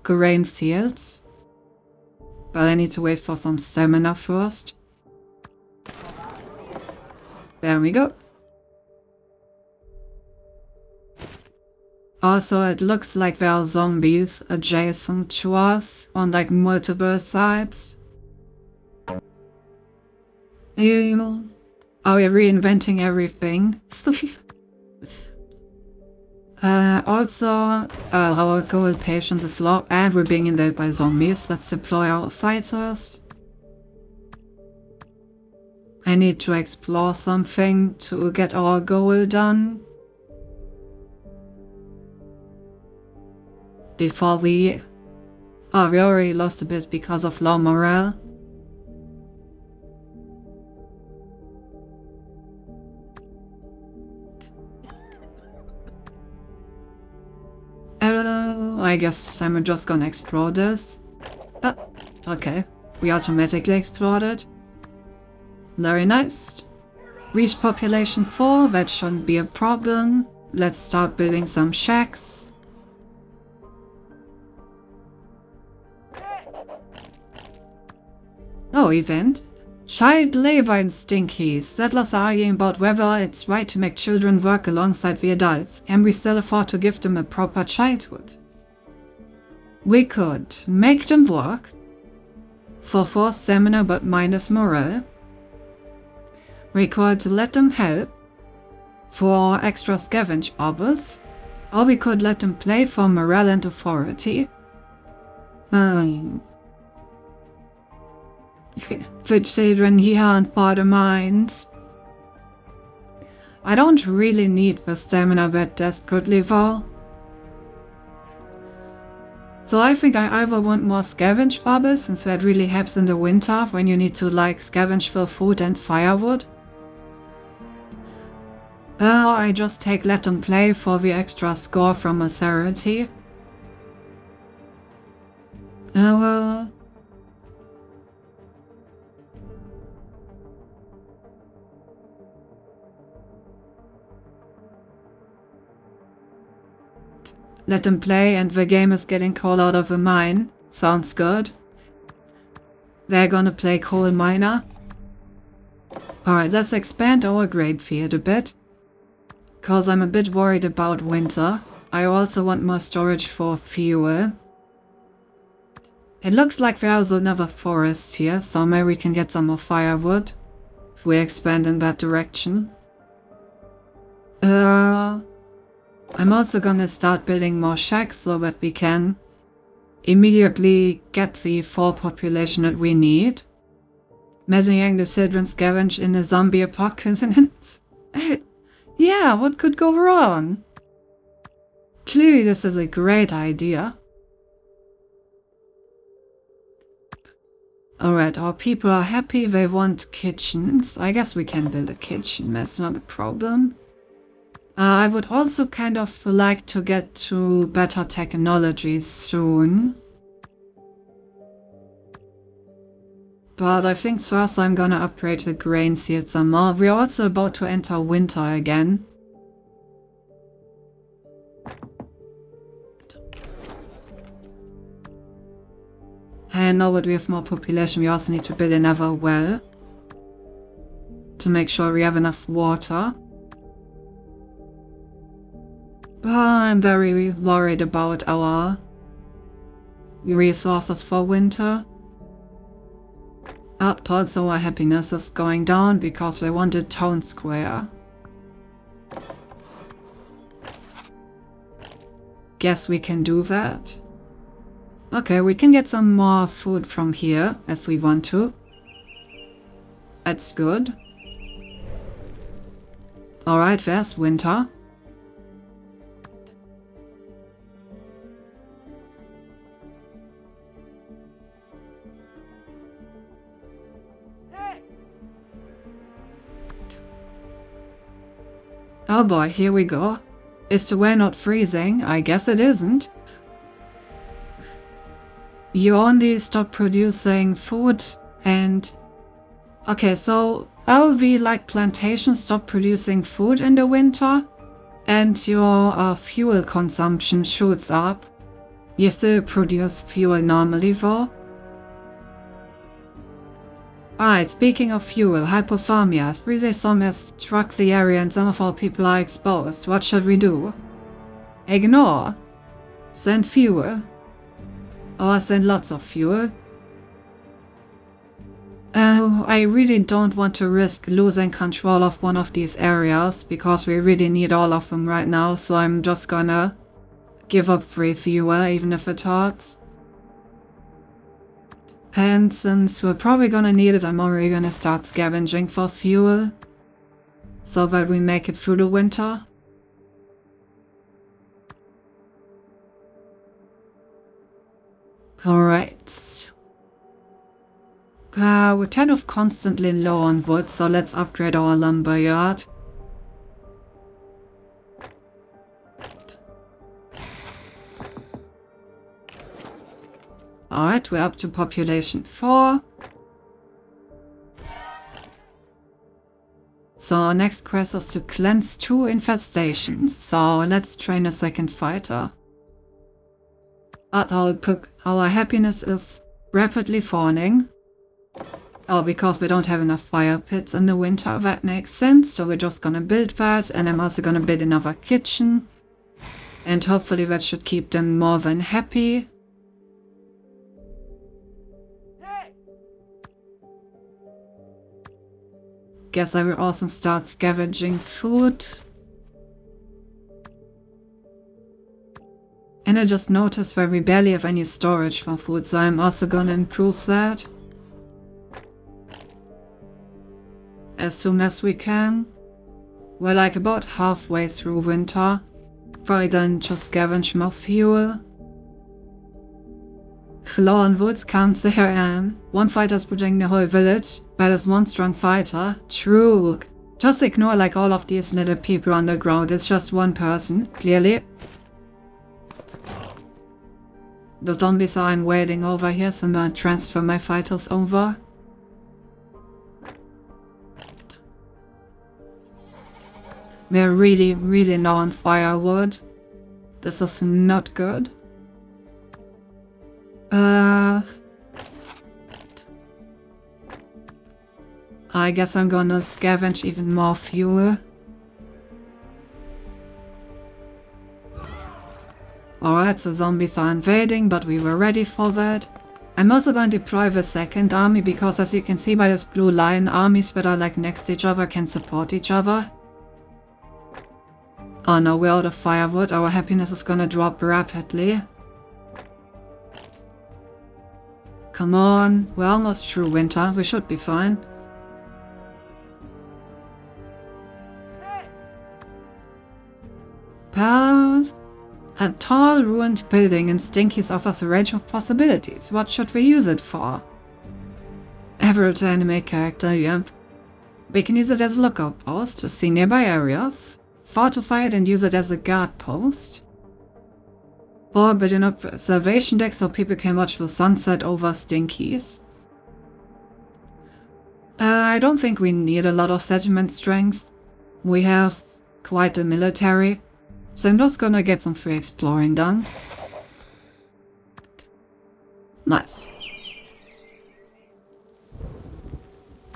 grain fields. But I need to wait for some stamina first. There we go. Also, it looks like there are zombies adjacent to us on like multiple sides. Are we reinventing everything? Also, our goal patience is low and we're being invaded by zombies. Let's deploy our fighters. I need to explore something to get our goal done. Before we... Oh, we already lost a bit because of low morale. I guess I'm just gonna explore this. Okay. We automatically explored it. Very nice. Reach population 4, that shouldn't be a problem. Let's start building some shacks. Oh, event. Child labor in Stinky. Settlers are arguing about whether it's right to make children work alongside the adults. Can we still afford to give them a proper childhood? We could make them work for 4 stamina but minus morale. We could let them help for extra scavenge bubbles. Or we could let them play for morale and authority. The children here aren't part of mines. I don't really need the stamina that desperately though. So I think I either want more scavenge bubbles, since that really helps in the winter when you need to like scavenge for food and firewood. Or I just take let them play for the extra score from authority. Well... Let them play and the game is getting coal out of a mine. Sounds good. They're gonna play coal miner. Alright, let's expand our grape field a bit. Cause I'm a bit worried about winter. I also want more storage for fuel. It looks like there's another forest here, so maybe we can get some more firewood. If we expand in that direction. I'm also gonna start building more shacks so that we can immediately get the full population that we need. Measuring the children scavenge in a zombie apocalypse. Yeah, what could go wrong? Clearly this is a great idea. Alright, our people are happy, they want kitchens. I guess we can build a kitchen, that's not a problem. I would also kind of like to get to better technologies soon. But I think first I'm gonna upgrade the grain seed some more. We're also about to enter winter again. And now that we have more population, we also need to build another well. To make sure we have enough water. But I'm very worried about our resources for winter. Also our happiness is going down because we want a town square. Guess we can do that. Okay, we can get some more food from here as we want to. That's good. Alright, there's winter. Oh boy, here we go. Is the way not freezing? I guess it isn't. You only stop producing food and... Okay, so all the like plantations stop producing food in the winter and your fuel consumption shoots up. You still produce fuel normally though. Alright, speaking of fuel, hypothermia. 3-day storm has struck the area and some of our people are exposed. What should we do? Ignore. Send fuel. Or send lots of fuel. I really don't want to risk losing control of one of these areas because we really need all of them right now, so I'm just gonna give up free fuel even if it hurts. And since we're probably gonna need it, I'm already gonna start scavenging for fuel. So that we make it through the winter. Alright. We're kind of constantly low on wood, so let's upgrade our lumber yard. Alright, we're up to population 4. So our next quest is to cleanse 2 infestations. So let's train a second fighter. Our happiness is rapidly falling. Oh, because we don't have enough fire pits in the winter, that makes sense. So we're just gonna build that, and I'm also gonna build another kitchen. And hopefully that should keep them more than happy. Guess I will also start scavenging food. And I just noticed that we barely have any storage for food, so I'm also gonna improve that. As soon as we can. We're like about halfway through winter. Probably then just scavenge more fuel. Low on wood counts there and 1 fighter's protecting the whole village. That is 1 strong fighter. True. Just ignore like all of these little people on the ground. It's just 1 person, clearly. The zombies are invading over here, so I'm gonna transfer my fighters over. We're really, really low on firewood. This is not good. I guess I'm gonna scavenge even more fuel. Alright, the zombies are invading, but we were ready for that. I'm also going to deploy the second army, because as you can see by this blue line, armies that are like next to each other can support each other. Oh no, we're out of firewood. Our happiness is gonna drop rapidly. Come on, we're almost through winter. We should be fine. But a tall, ruined building in Stinkies offers a range of possibilities. What should we use it for? Average anime character, yeah. We can use it as a lookout post to see nearby areas, fortify it and use it as a guard post, or build an observation deck so people can watch the sunset over Stinkies. I don't think we need a lot of settlement strength. We have quite a military. So I'm just gonna get some free exploring done. Nice.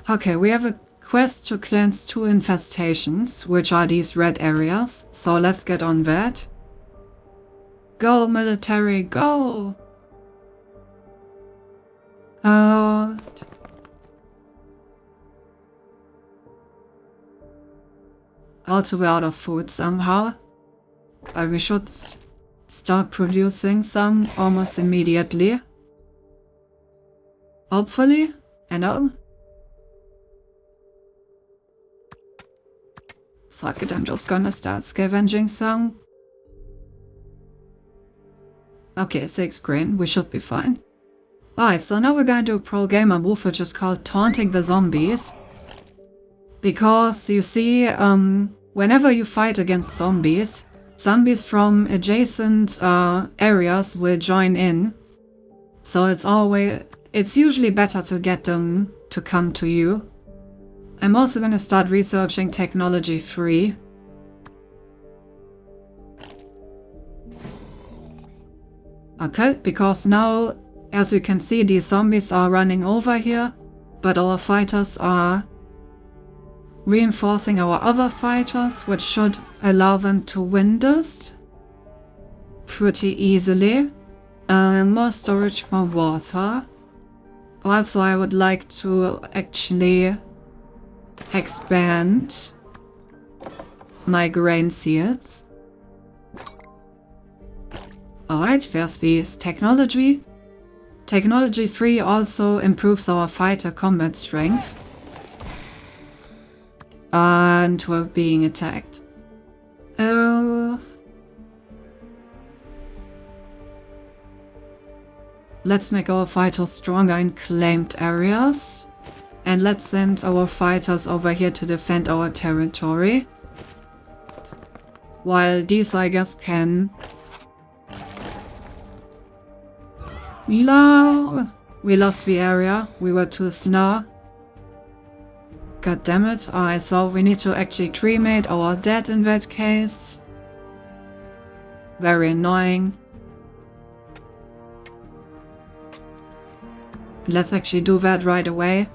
Okay, we have a quest to cleanse 2 infestations, which are these red areas. So let's get on that. Go, military, go! Also, we're out of food somehow. But we should start producing some almost immediately. Hopefully. And fuck it, I'm just gonna start scavenging some. Okay, 6 grain, we should be fine. Alright, so now we're gonna do a pro gamer move which is called taunting the zombies. Because you see, whenever you fight against zombies from adjacent areas will join in. So it's usually better to get them to come to you. I'm also gonna start researching technology 3. Okay, because now, as you can see, these zombies are running over here, but our fighters are reinforcing our other fighters, which should allow them to win this pretty easily. More storage, more water. Also, I would like to actually expand my grain seeds. Alright, there's this technology. Technology 3 also improves our fighter combat strength. And we're being attacked. Let's make our fighters stronger in claimed areas. And let's send our fighters over here to defend our territory. While these, I guess, can... No! We lost the area. We were too slow. God damn it. Alright, so we need to actually cremate our dead in that case. Very annoying. Let's actually do that right away.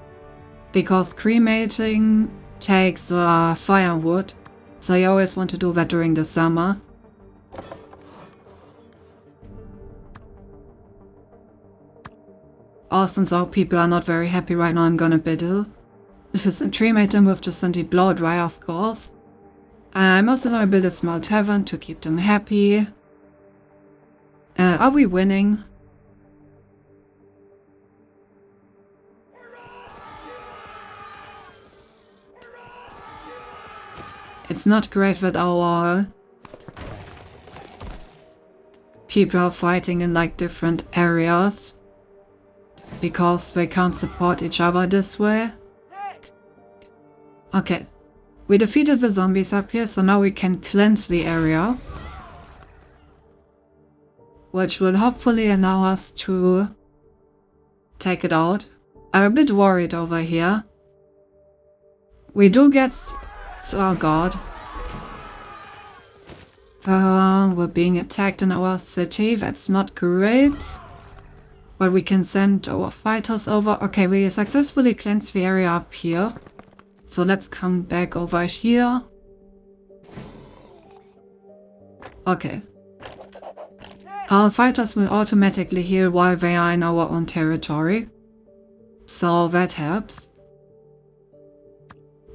Because cremating takes firewood. So you always want to do that during the summer. Also, since our people are not very happy right now, I'm gonna biddle. Cremate them with just the blow dry, of course. I'm also gonna build a small tavern to keep them happy. Are we winning? It's not great that our people are fighting in like different areas because they can't support each other this way. Okay, we defeated the zombies up here, so now we can cleanse the area. which will hopefully allow us to take it out. I'm a bit worried over here. We do get... oh god. We're being attacked in our city, that's not great. But we can send our fighters over. Okay, we successfully cleansed the area up here. So let's come back over here. Okay. Our fighters will automatically heal while they are in our own territory. So that helps.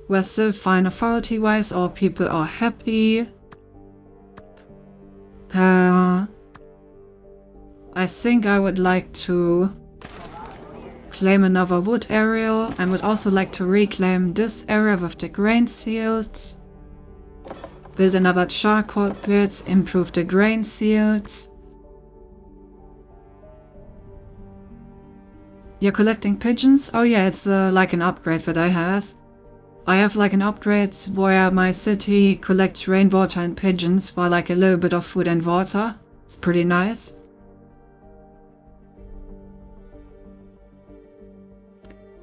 We're still fine authority-wise, our people are happy. I think I would like to claim another wood area. I would also like to reclaim this area with the grain fields. Build another charcoal pit, improve the grain fields. You're collecting pigeons? Oh yeah, it's like an upgrade that I have. I have like an upgrade where my city collects rainwater and pigeons for like a little bit of food and water. It's pretty nice.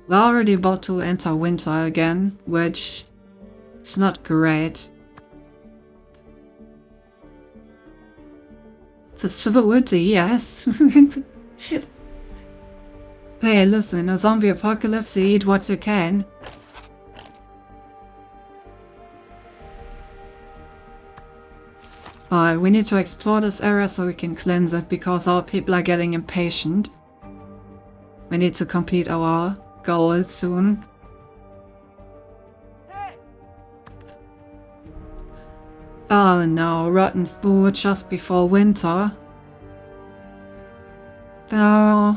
We're already about to enter winter again, which is not great. It's super woody, yes. Shit. Hey, listen, a zombie apocalypse, you eat what you can. We need to explore this area so we can cleanse it, because our people are getting impatient. We need to complete our goals soon. Oh no, rotten food just before winter. No,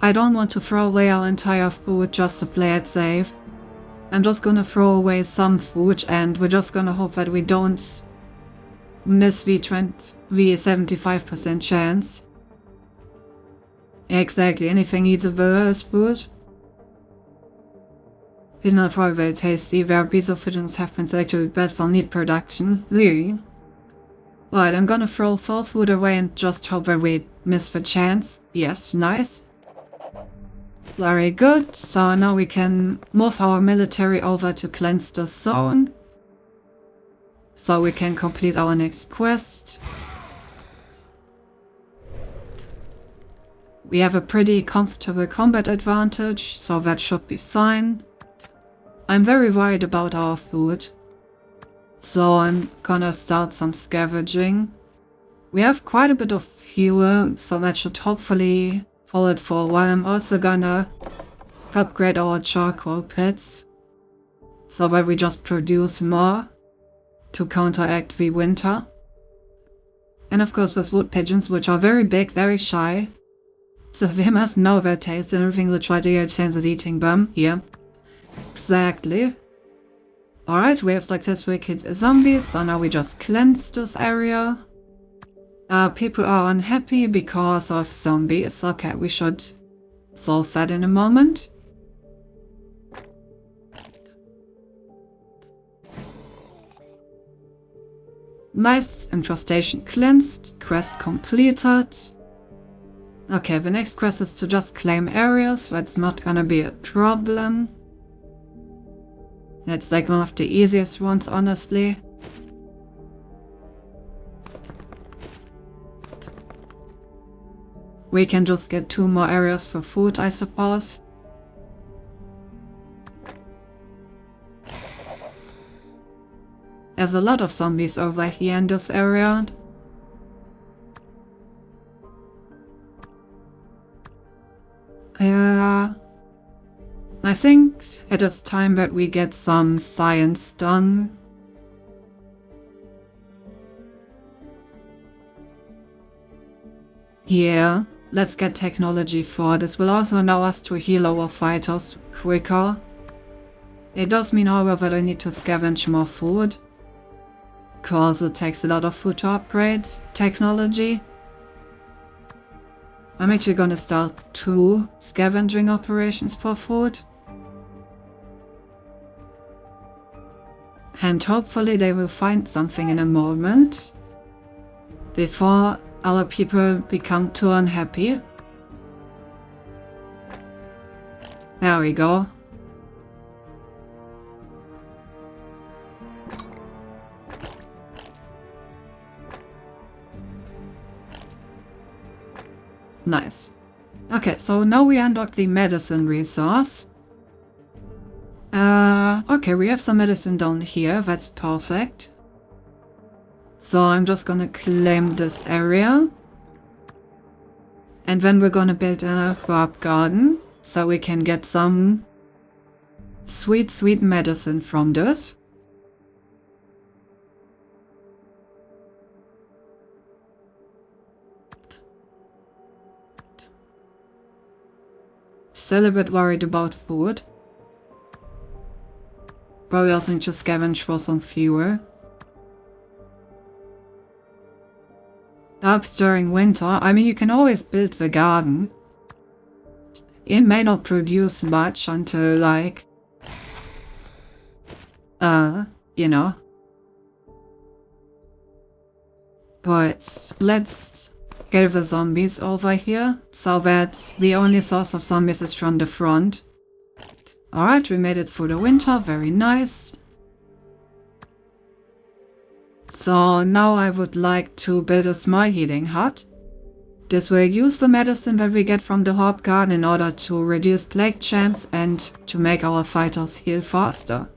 I don't want to throw away our entire food just to play it safe. I'm just gonna throw away some food and we're just gonna hope that we don't miss the 75% chance. Exactly, anything eats a virus food. It's not probably very tasty. Their piece of pigeons have been selected with bad for meat production. Right, I'm gonna throw full food away and just hope that we miss the chance. Yes, nice. Very good. So now we can move our military over to cleanse the zone. So we can complete our next quest. We have a pretty comfortable combat advantage, so that should be fine. I'm very worried about our food, so I'm gonna start some scavenging. We have quite a bit of fuel, so that should hopefully hold it for a while. I'm also gonna upgrade our charcoal pits, so that we just produce more to counteract the winter. And of course with wood pigeons, which are very big, very shy, so they must know their taste and everything they try to get a chance at eating them. Yeah. Exactly. Alright, we have successfully killed zombies, so now we just cleanse this area. People are unhappy because of zombies. Okay, we should solve that in a moment. Nice, infestation cleansed, quest completed. Okay, the next quest is to just claim areas, that's not gonna be a problem. That's like one of the easiest ones, honestly. We can just get 2 more areas for food, I suppose. There's a lot of zombies over here in this area. I think it is time that we get some science done. Yeah, let's get technology for this. Will also allow us to heal our fighters quicker. It does mean, however, that I need to scavenge more food, cause it takes a lot of food to upgrade technology. I'm actually gonna start 2 scavenging operations for food. And hopefully they will find something in a moment before our people become too unhappy. There we go. Nice. Okay, so now we unlock the medicine resource. Okay, we have some medicine down here, that's perfect. So I'm just gonna claim this area. And then we're gonna build a herb garden, so we can get some sweet, sweet medicine from this. Still a bit worried about food. Probably also need to scavenge for some fuel. Perhaps during winter, I mean you can always build the garden. It may not produce much until like... you know. But let's get the zombies over here, so that the only source of zombies is from the front. Alright, we made it through the winter, very nice. So now I would like to build a small healing hut. This will use the medicine that we get from the herb garden in order to reduce plague chance and to make our fighters heal faster.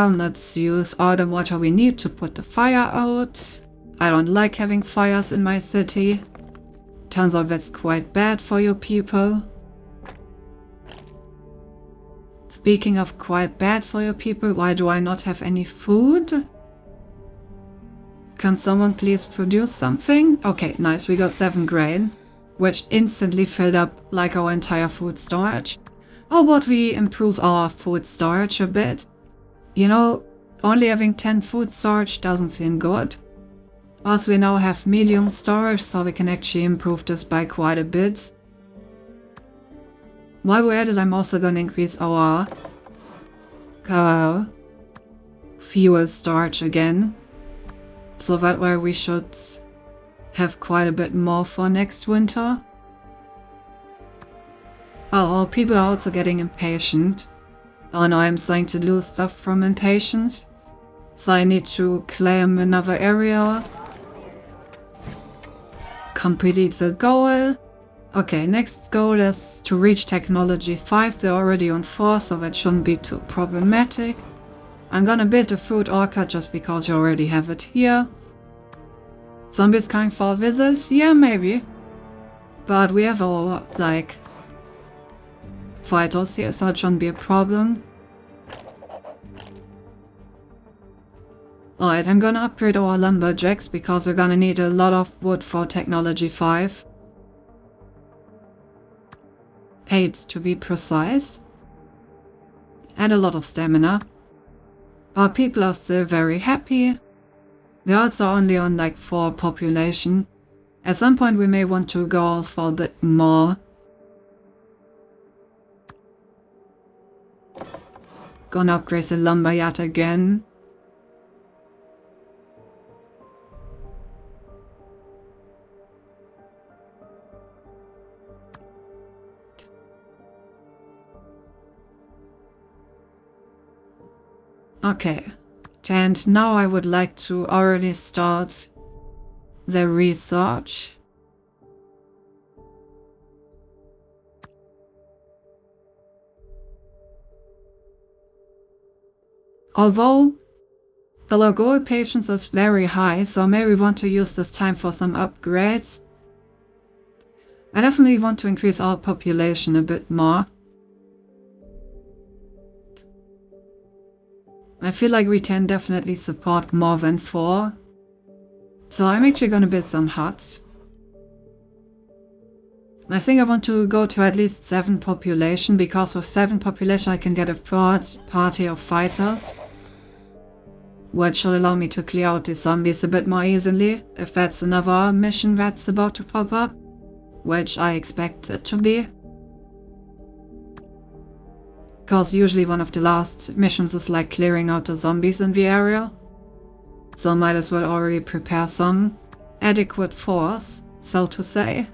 Let's use all the water we need to put the fire out. I don't like having fires in my city. Turns out that's quite bad for you people. Speaking of quite bad for you people, why do I not have any food? Can someone please produce something? Okay, nice, we got 7 grain, which instantly filled up like our entire food storage. How about we improve our food storage a bit? You know, only having 10 food storage doesn't feel good. Also, we now have medium storage, so we can actually improve this by quite a bit. While we're at it, I'm also gonna increase our fuel storage again. So that way we should have quite a bit more for next winter. Oh, people are also getting impatient. Oh no, I'm starting to lose stuff from impatience. So I need to claim another area. Complete the goal. Okay, next goal is to reach technology 5. They're already on 4, so that shouldn't be too problematic. I'm gonna build a fruit orchard just because you already have it here. Zombies coming for a visit? Yeah, maybe. But we have our, like, fighters here, so it shouldn't be a problem. Alright, I'm gonna upgrade our lumberjacks because we're gonna need a lot of wood for technology 5. 8 to be precise. And a lot of stamina. Our people are still very happy. They're also only on like 4 population. At some point we may want to go for a bit more. Gonna upgrade the lumberyard again. Okay, and now I would like to already start the research. Although the logo patience is very high, so maybe we want to use this time for some upgrades. I definitely want to increase our population a bit more. I feel like we can definitely support more than 4. So I'm actually gonna build some huts. I think I want to go to at least 7 population, because with 7 population I can get a 3rd party of fighters. Which should allow me to clear out the zombies a bit more easily, if that's another mission that's about to pop up. which I expect it to be. Because usually one of the last missions is like clearing out the zombies in the area. So might as well already prepare some adequate force, so to say.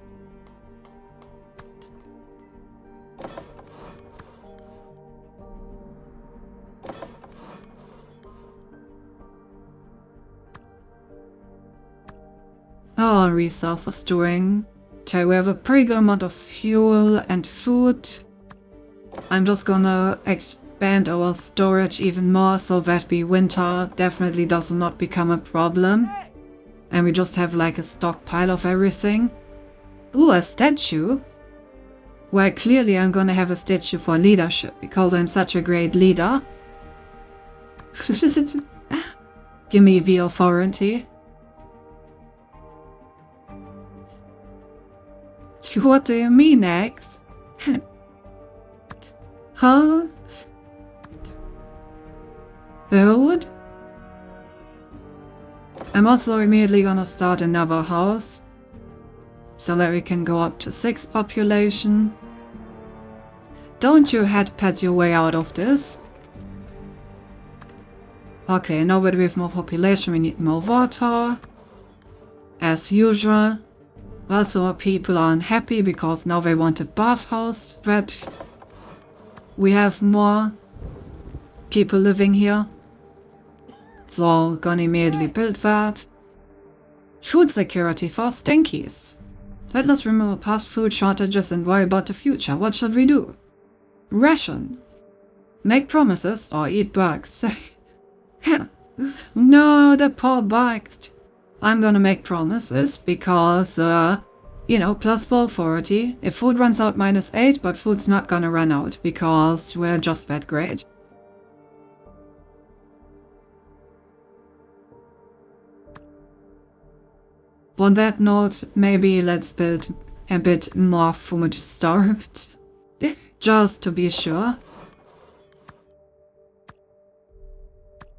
Oh, resources doing. So we have a pretty good amount of fuel and food. I'm just gonna expand our storage even more so that the winter definitely does not become a problem. And we just have like a stockpile of everything. Ooh, a statue? Well, clearly I'm gonna have a statue for leadership because I'm such a great leader. Give me the authority. What do you mean, X? Huh? Food? I'm also immediately gonna start another house, so that we can go up to 6 population. Don't you headpad your way out of this. Okay, now that we have more population, we need more water. As usual. Also, people are unhappy because now they want a bathhouse, but we have more people living here. So, gonna immediately build that. Food security for stinkies. Let us remember past food shortages and worry about the future. What should we do? Ration. Make promises or eat bugs. No, the poor bugs. I'm gonna make promises because, you know, plus 440. If food runs out, -8, but food's not gonna run out because we're just that great. On that note, maybe let's build a bit more food storage, just to be sure.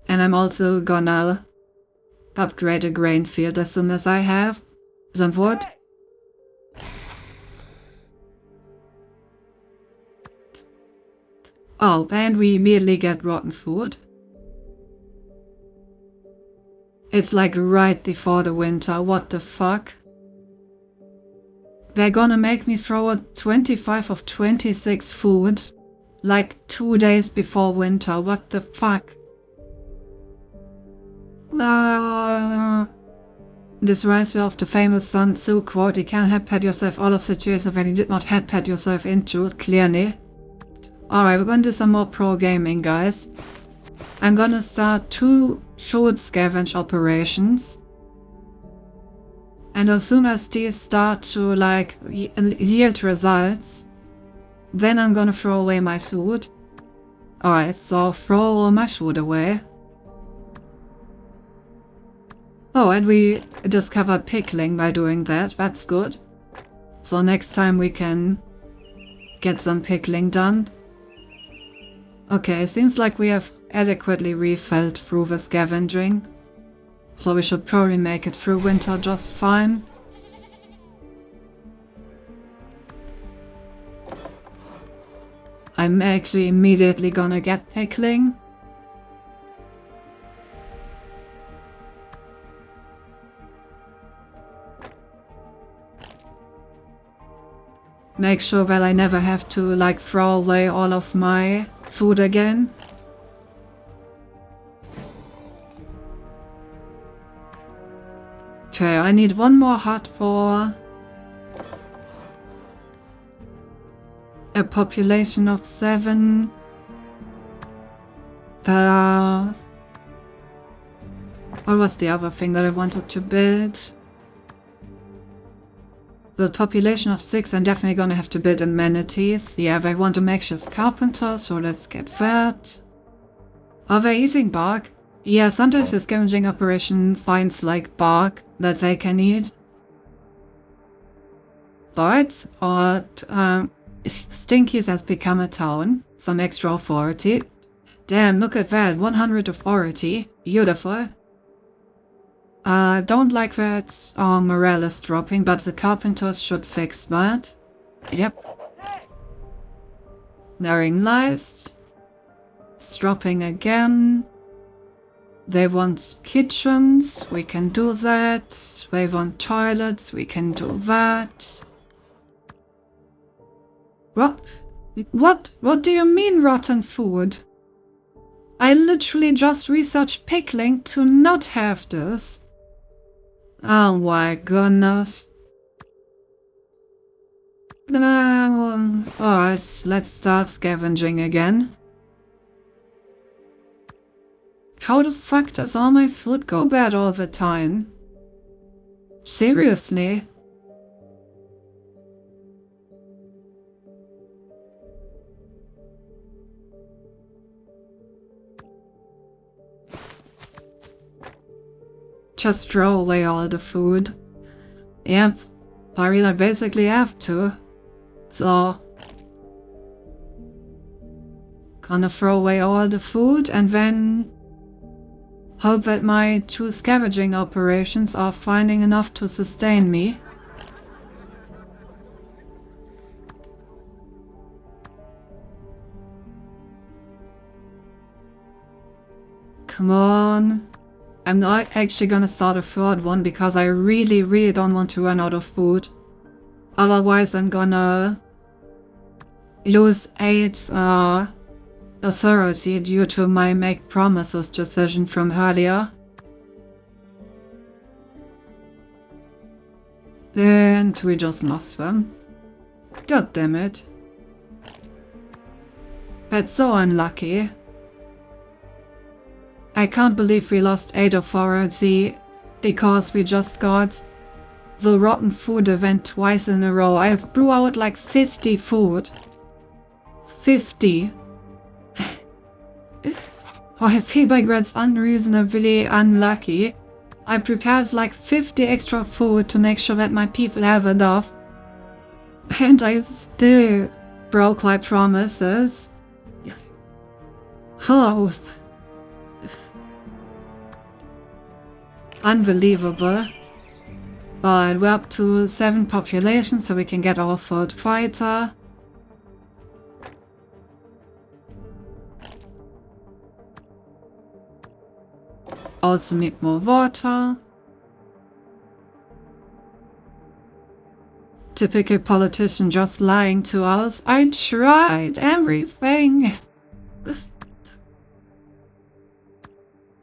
And I'm also gonna upgrade a grain field as soon as I have some wood. Oh, and we immediately get rotten food. It's like right before the winter, what the fuck? They're gonna make me throw a 25 of 26 food, like 2 days before winter, what the fuck? This reminds me of the famous Sun Tzu quote, you can't headpad yourself out of situations that you did not headpad yourself into, clearly. Alright, we're gonna do some more pro gaming, guys. I'm gonna start 2 short scavenge operations. And as soon as these start to like yield results, then I'm gonna throw away my food. Alright, so throw all my food away. Oh, and we discovered pickling by doing that. That's good. So next time we can get some pickling done. Okay, seems like we have adequately refilled through the scavenging. So we should probably make it through winter just fine. I'm actually immediately gonna get pickling. Make sure that I never have to like throw away all of my food again. Okay, I need one more hut for a population of 7. What was the other thing that I wanted to build? The population of 6, I'm definitely gonna have to build amenities. Yeah, they want a makeshift carpenter, so let's get that. Are they eating bark? Yeah, sometimes the scavenging operation finds like bark that they can eat. But, Stinkies has become a town. Some extra authority. Damn, look at that, 100 authority. Beautiful. Don't like that our morale is dropping, but the carpenters should fix that. Yep. Very nice. It's dropping again. They want kitchens, we can do that. They want toilets, we can do that. What? What do you mean rotten food? I literally just researched pickling to not have this. Oh my goodness. Alright, let's start scavenging again. How the fuck does all my food go bad all the time? Seriously? Just throw away all the food. Yep, I really basically have to. So, gonna throw away all the food and then hope that my 2 scavenging operations are finding enough to sustain me. Come on. I'm not actually gonna start a 3rd one because I really don't want to run out of food. Otherwise I'm gonna lose 8 authority due to my make promises decision from earlier. And we just lost them. God damn it. That's so unlucky. I can't believe we lost 8 authority because we just got the rotten food event twice in a row. I blew out like 50 food. 50. While feedback rate's unreasonably unlucky, I prepared like 50 extra food to make sure that my people have enough. And I still broke my promises. Oh. Unbelievable. But we're up to 7 population, so we can get our 3rd fighter. Also need more water. Typical politician just lying to us. I tried everything.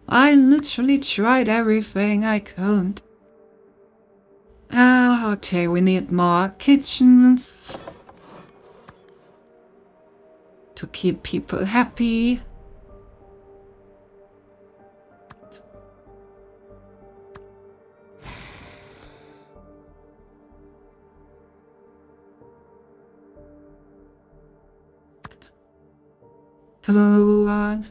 I literally tried everything I could. Okay, we need more kitchens to keep people happy. Hello,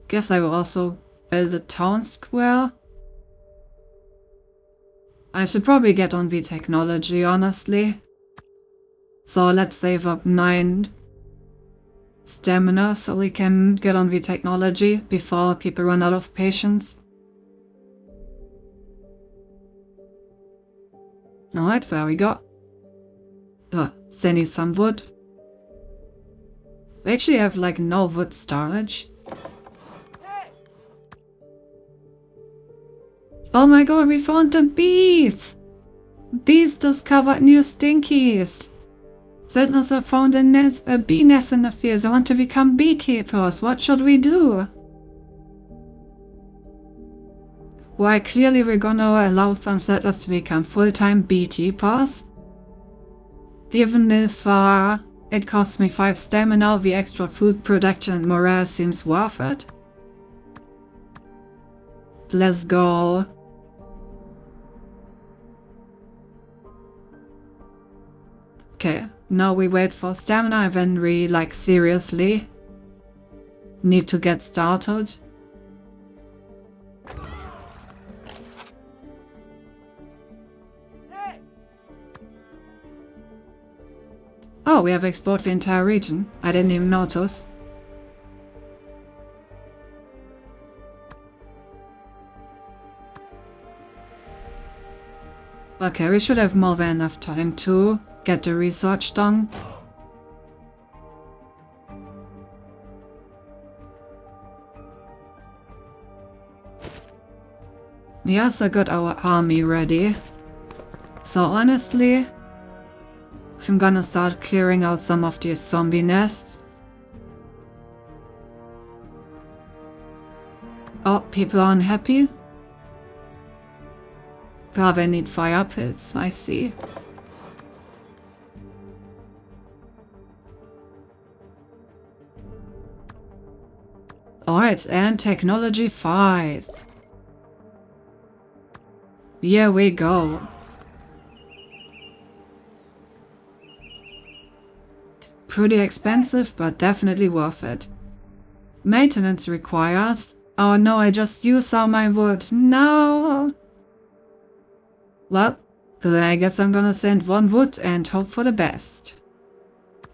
guess I will also build a town square. I should probably get on the technology, honestly. So let's save up 9 stamina so we can get on the technology before people run out of patience. Alright, there we go. Still need some wood. We actually have like no wood storage. Oh my god, we found the bees! Bees discovered new stinkies! Settlers have found a bee nest in the fields. They want to become beekeepers. What should we do? Why, clearly we're gonna allow some settlers to become full-time beekeepers. Even if it costs me 5 stamina, the extra food production and morale seems worth it. Let's go. Okay, now we wait for stamina and then we, like, seriously need to get started. Oh, we have explored the entire region. I didn't even notice. Okay, we should have more than enough time to get the research done. We also got our army ready. So honestly, I'm gonna start clearing out some of these zombie nests. Oh, people are unhappy. Ah, they need fire pits, I see. Alright, and technology 5. Here we go. Pretty expensive, but definitely worth it. Maintenance required. Oh no, I just used all my wood. No! Well, then I guess I'm gonna send 1 wood and hope for the best.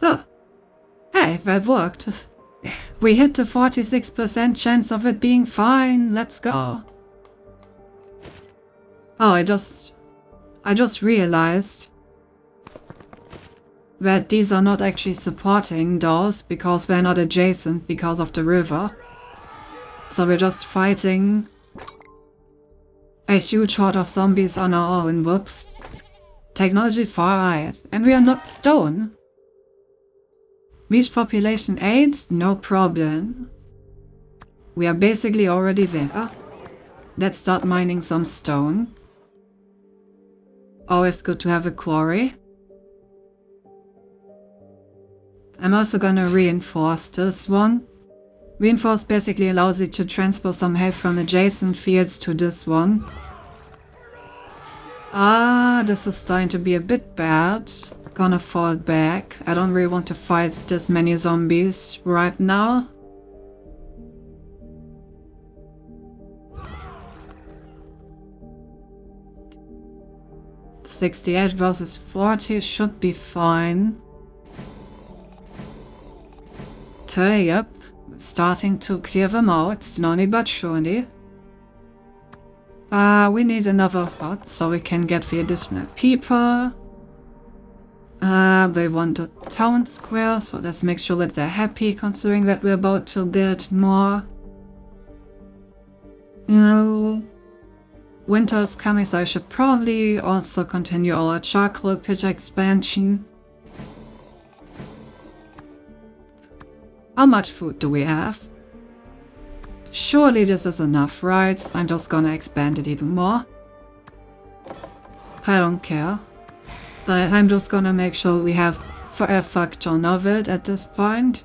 Oh, hey, that worked. We hit the 46% chance of it being fine. Let's go. Oh, I just realized that these are not actually supporting those because they're not adjacent because of the river. So we're just fighting a huge horde of zombies on our own. Whoops. Technology 5. And we are not stone. Reach population 8? No problem. We are basically already there. Let's start mining some stone. Always good to have a quarry. I'm also gonna reinforce this one. Reinforce basically allows you to transfer some help from adjacent fields to this one. Ah, this is starting to be a bit bad. Gonna fall back. I don't really want to fight this many zombies right now. $68 versus 40 should be fine. Yep, starting to clear them out, slowly but surely. We need another hut so we can get the additional people. They want a town square, so let's make sure that they're happy considering that we're about to build more. You know, winter's coming, so I should probably also continue our charcoal pit expansion. How much food do we have? Surely this is enough, right? I'm just gonna expand it even more. I don't care. But I'm just gonna make sure we have a fuck ton of it at this point.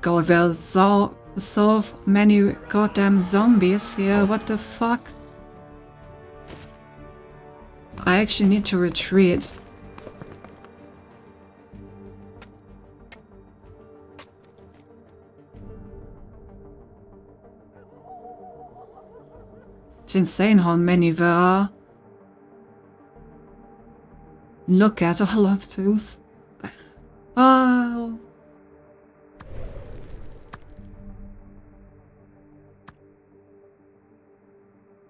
God, there's so many goddamn zombies here, what the fuck? I actually need to retreat. It's insane how many there are. Look at all of those. Oh.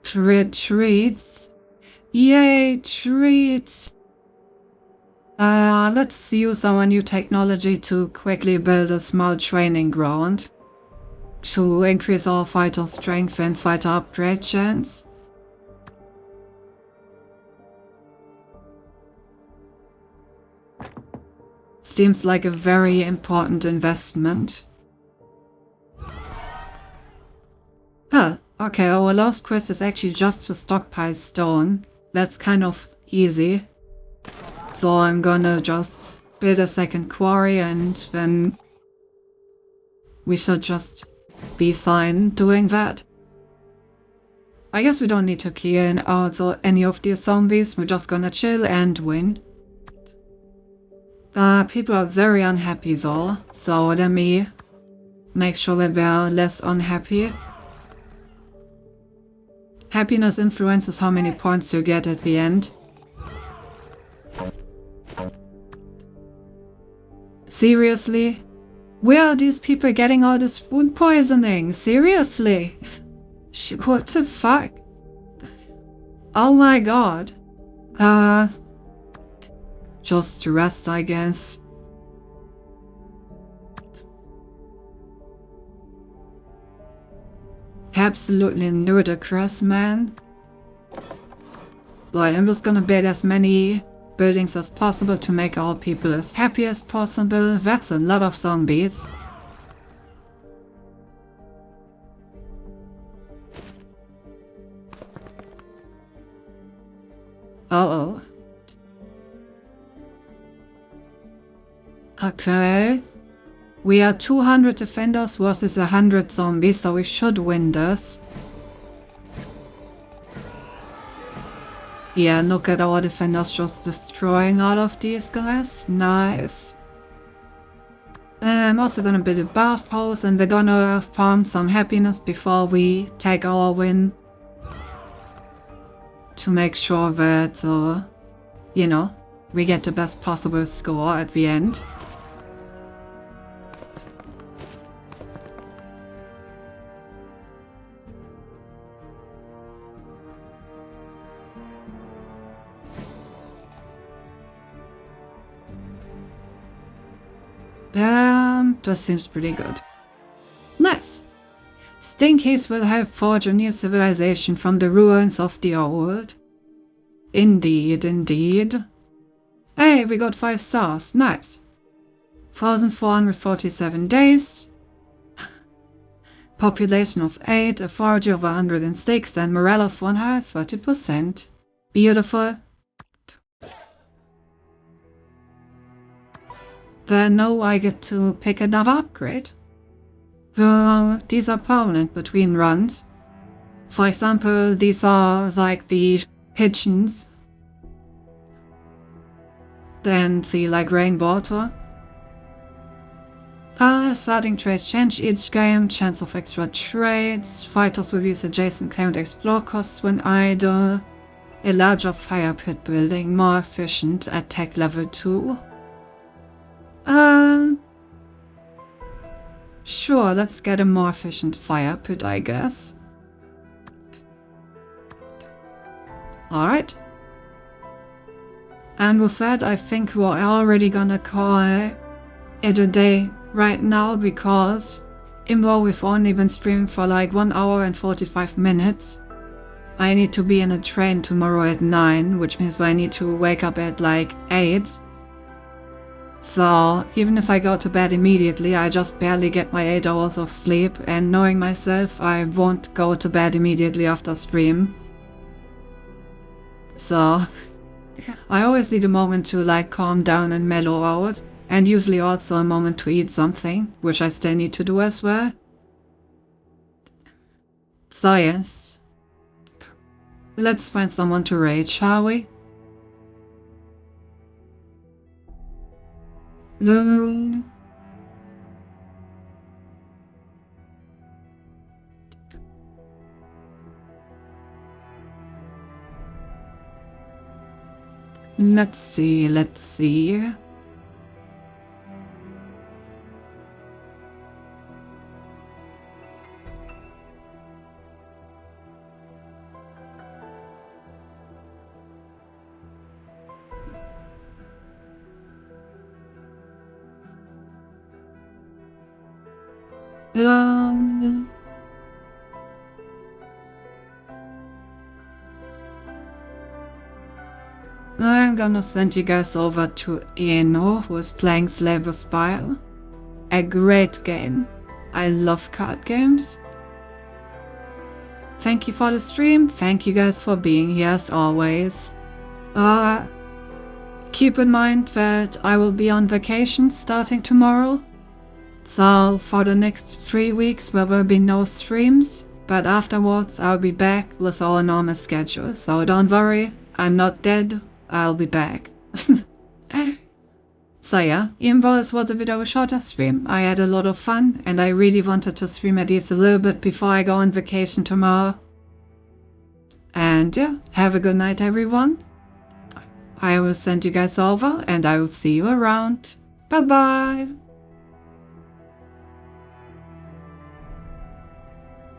Treats. Yay, treats! Let's use our new technology to quickly build a small training ground to increase our fighter strength and fighter upgrade chance. Seems like a very important investment. Huh. Okay, our last quest is actually just to stockpile stone. That's kind of easy. So I'm gonna just build a second quarry and then we should just be fine doing that. I guess we don't need to key in also any of these zombies. We're just gonna chill and win. People are very unhappy though, so let me make sure that they are less unhappy. Happiness influences how many points you get at the end. Seriously? Where are these people getting all this food poisoning? Seriously? What the fuck? Oh my god. Just rest, I guess. Absolutely ludicrous, man. But I'm just gonna build as many buildings as possible to make all people as happy as possible. That's a lot of zombies. Uh-oh. Okay. We are 200 defenders versus 100 zombies, so we should win this. Yeah, look at our defenders just destroying all of these guys. Nice. I'm also gonna build a bathhouse and we're gonna farm some happiness before we take our win. To make sure that, you know, we get the best possible score at the end. That seems pretty good. Nice! Stinkies will help forge a new civilization from the ruins of the old. Indeed, indeed. Hey, we got 5 stars. Nice. 1,447 days. Population of 8, authority of 106, and morale of 130%. Beautiful. Then now I get to pick another upgrade. Well, these are permanent between runs. For example, these are like the pigeons. Then the like rainwater. Starting trades change each game, chance of extra trades. Fighters will use adjacent claim to explore costs when idle. A larger fire pit building, more efficient, attack level 2. Sure, let's get a more efficient fire pit, I guess. Alright. And with that, I think we're already gonna call it a day right now, because even though we've only been streaming for like 1 hour and 45 minutes, I need to be in a train tomorrow at 9, which means I need to wake up at like 8. So even if I go to bed immediately, I just barely get my 8 hours of sleep, and knowing myself, I won't go to bed immediately after stream. So I always need a moment to like calm down and mellow out, and usually also a moment to eat something, which I still need to do as well. So yes, let's find someone to raid, shall we? Let's see. I'm gonna send you guys over to Eno, who is playing Slave with Spire. A great game. I love card games. Thank you for the stream. Thank you guys for being here as always. Keep in mind that I will be on vacation starting tomorrow. So for the next 3 weeks there will be no streams, but afterwards I'll be back with our normal schedule. So don't worry, I'm not dead. I'll be back. So yeah, even though this was a bit of a shorter stream, I had a lot of fun, and I really wanted to stream at least a little bit before I go on vacation tomorrow. And yeah, have a good night, everyone. I will send you guys over and I will see you around. Bye bye.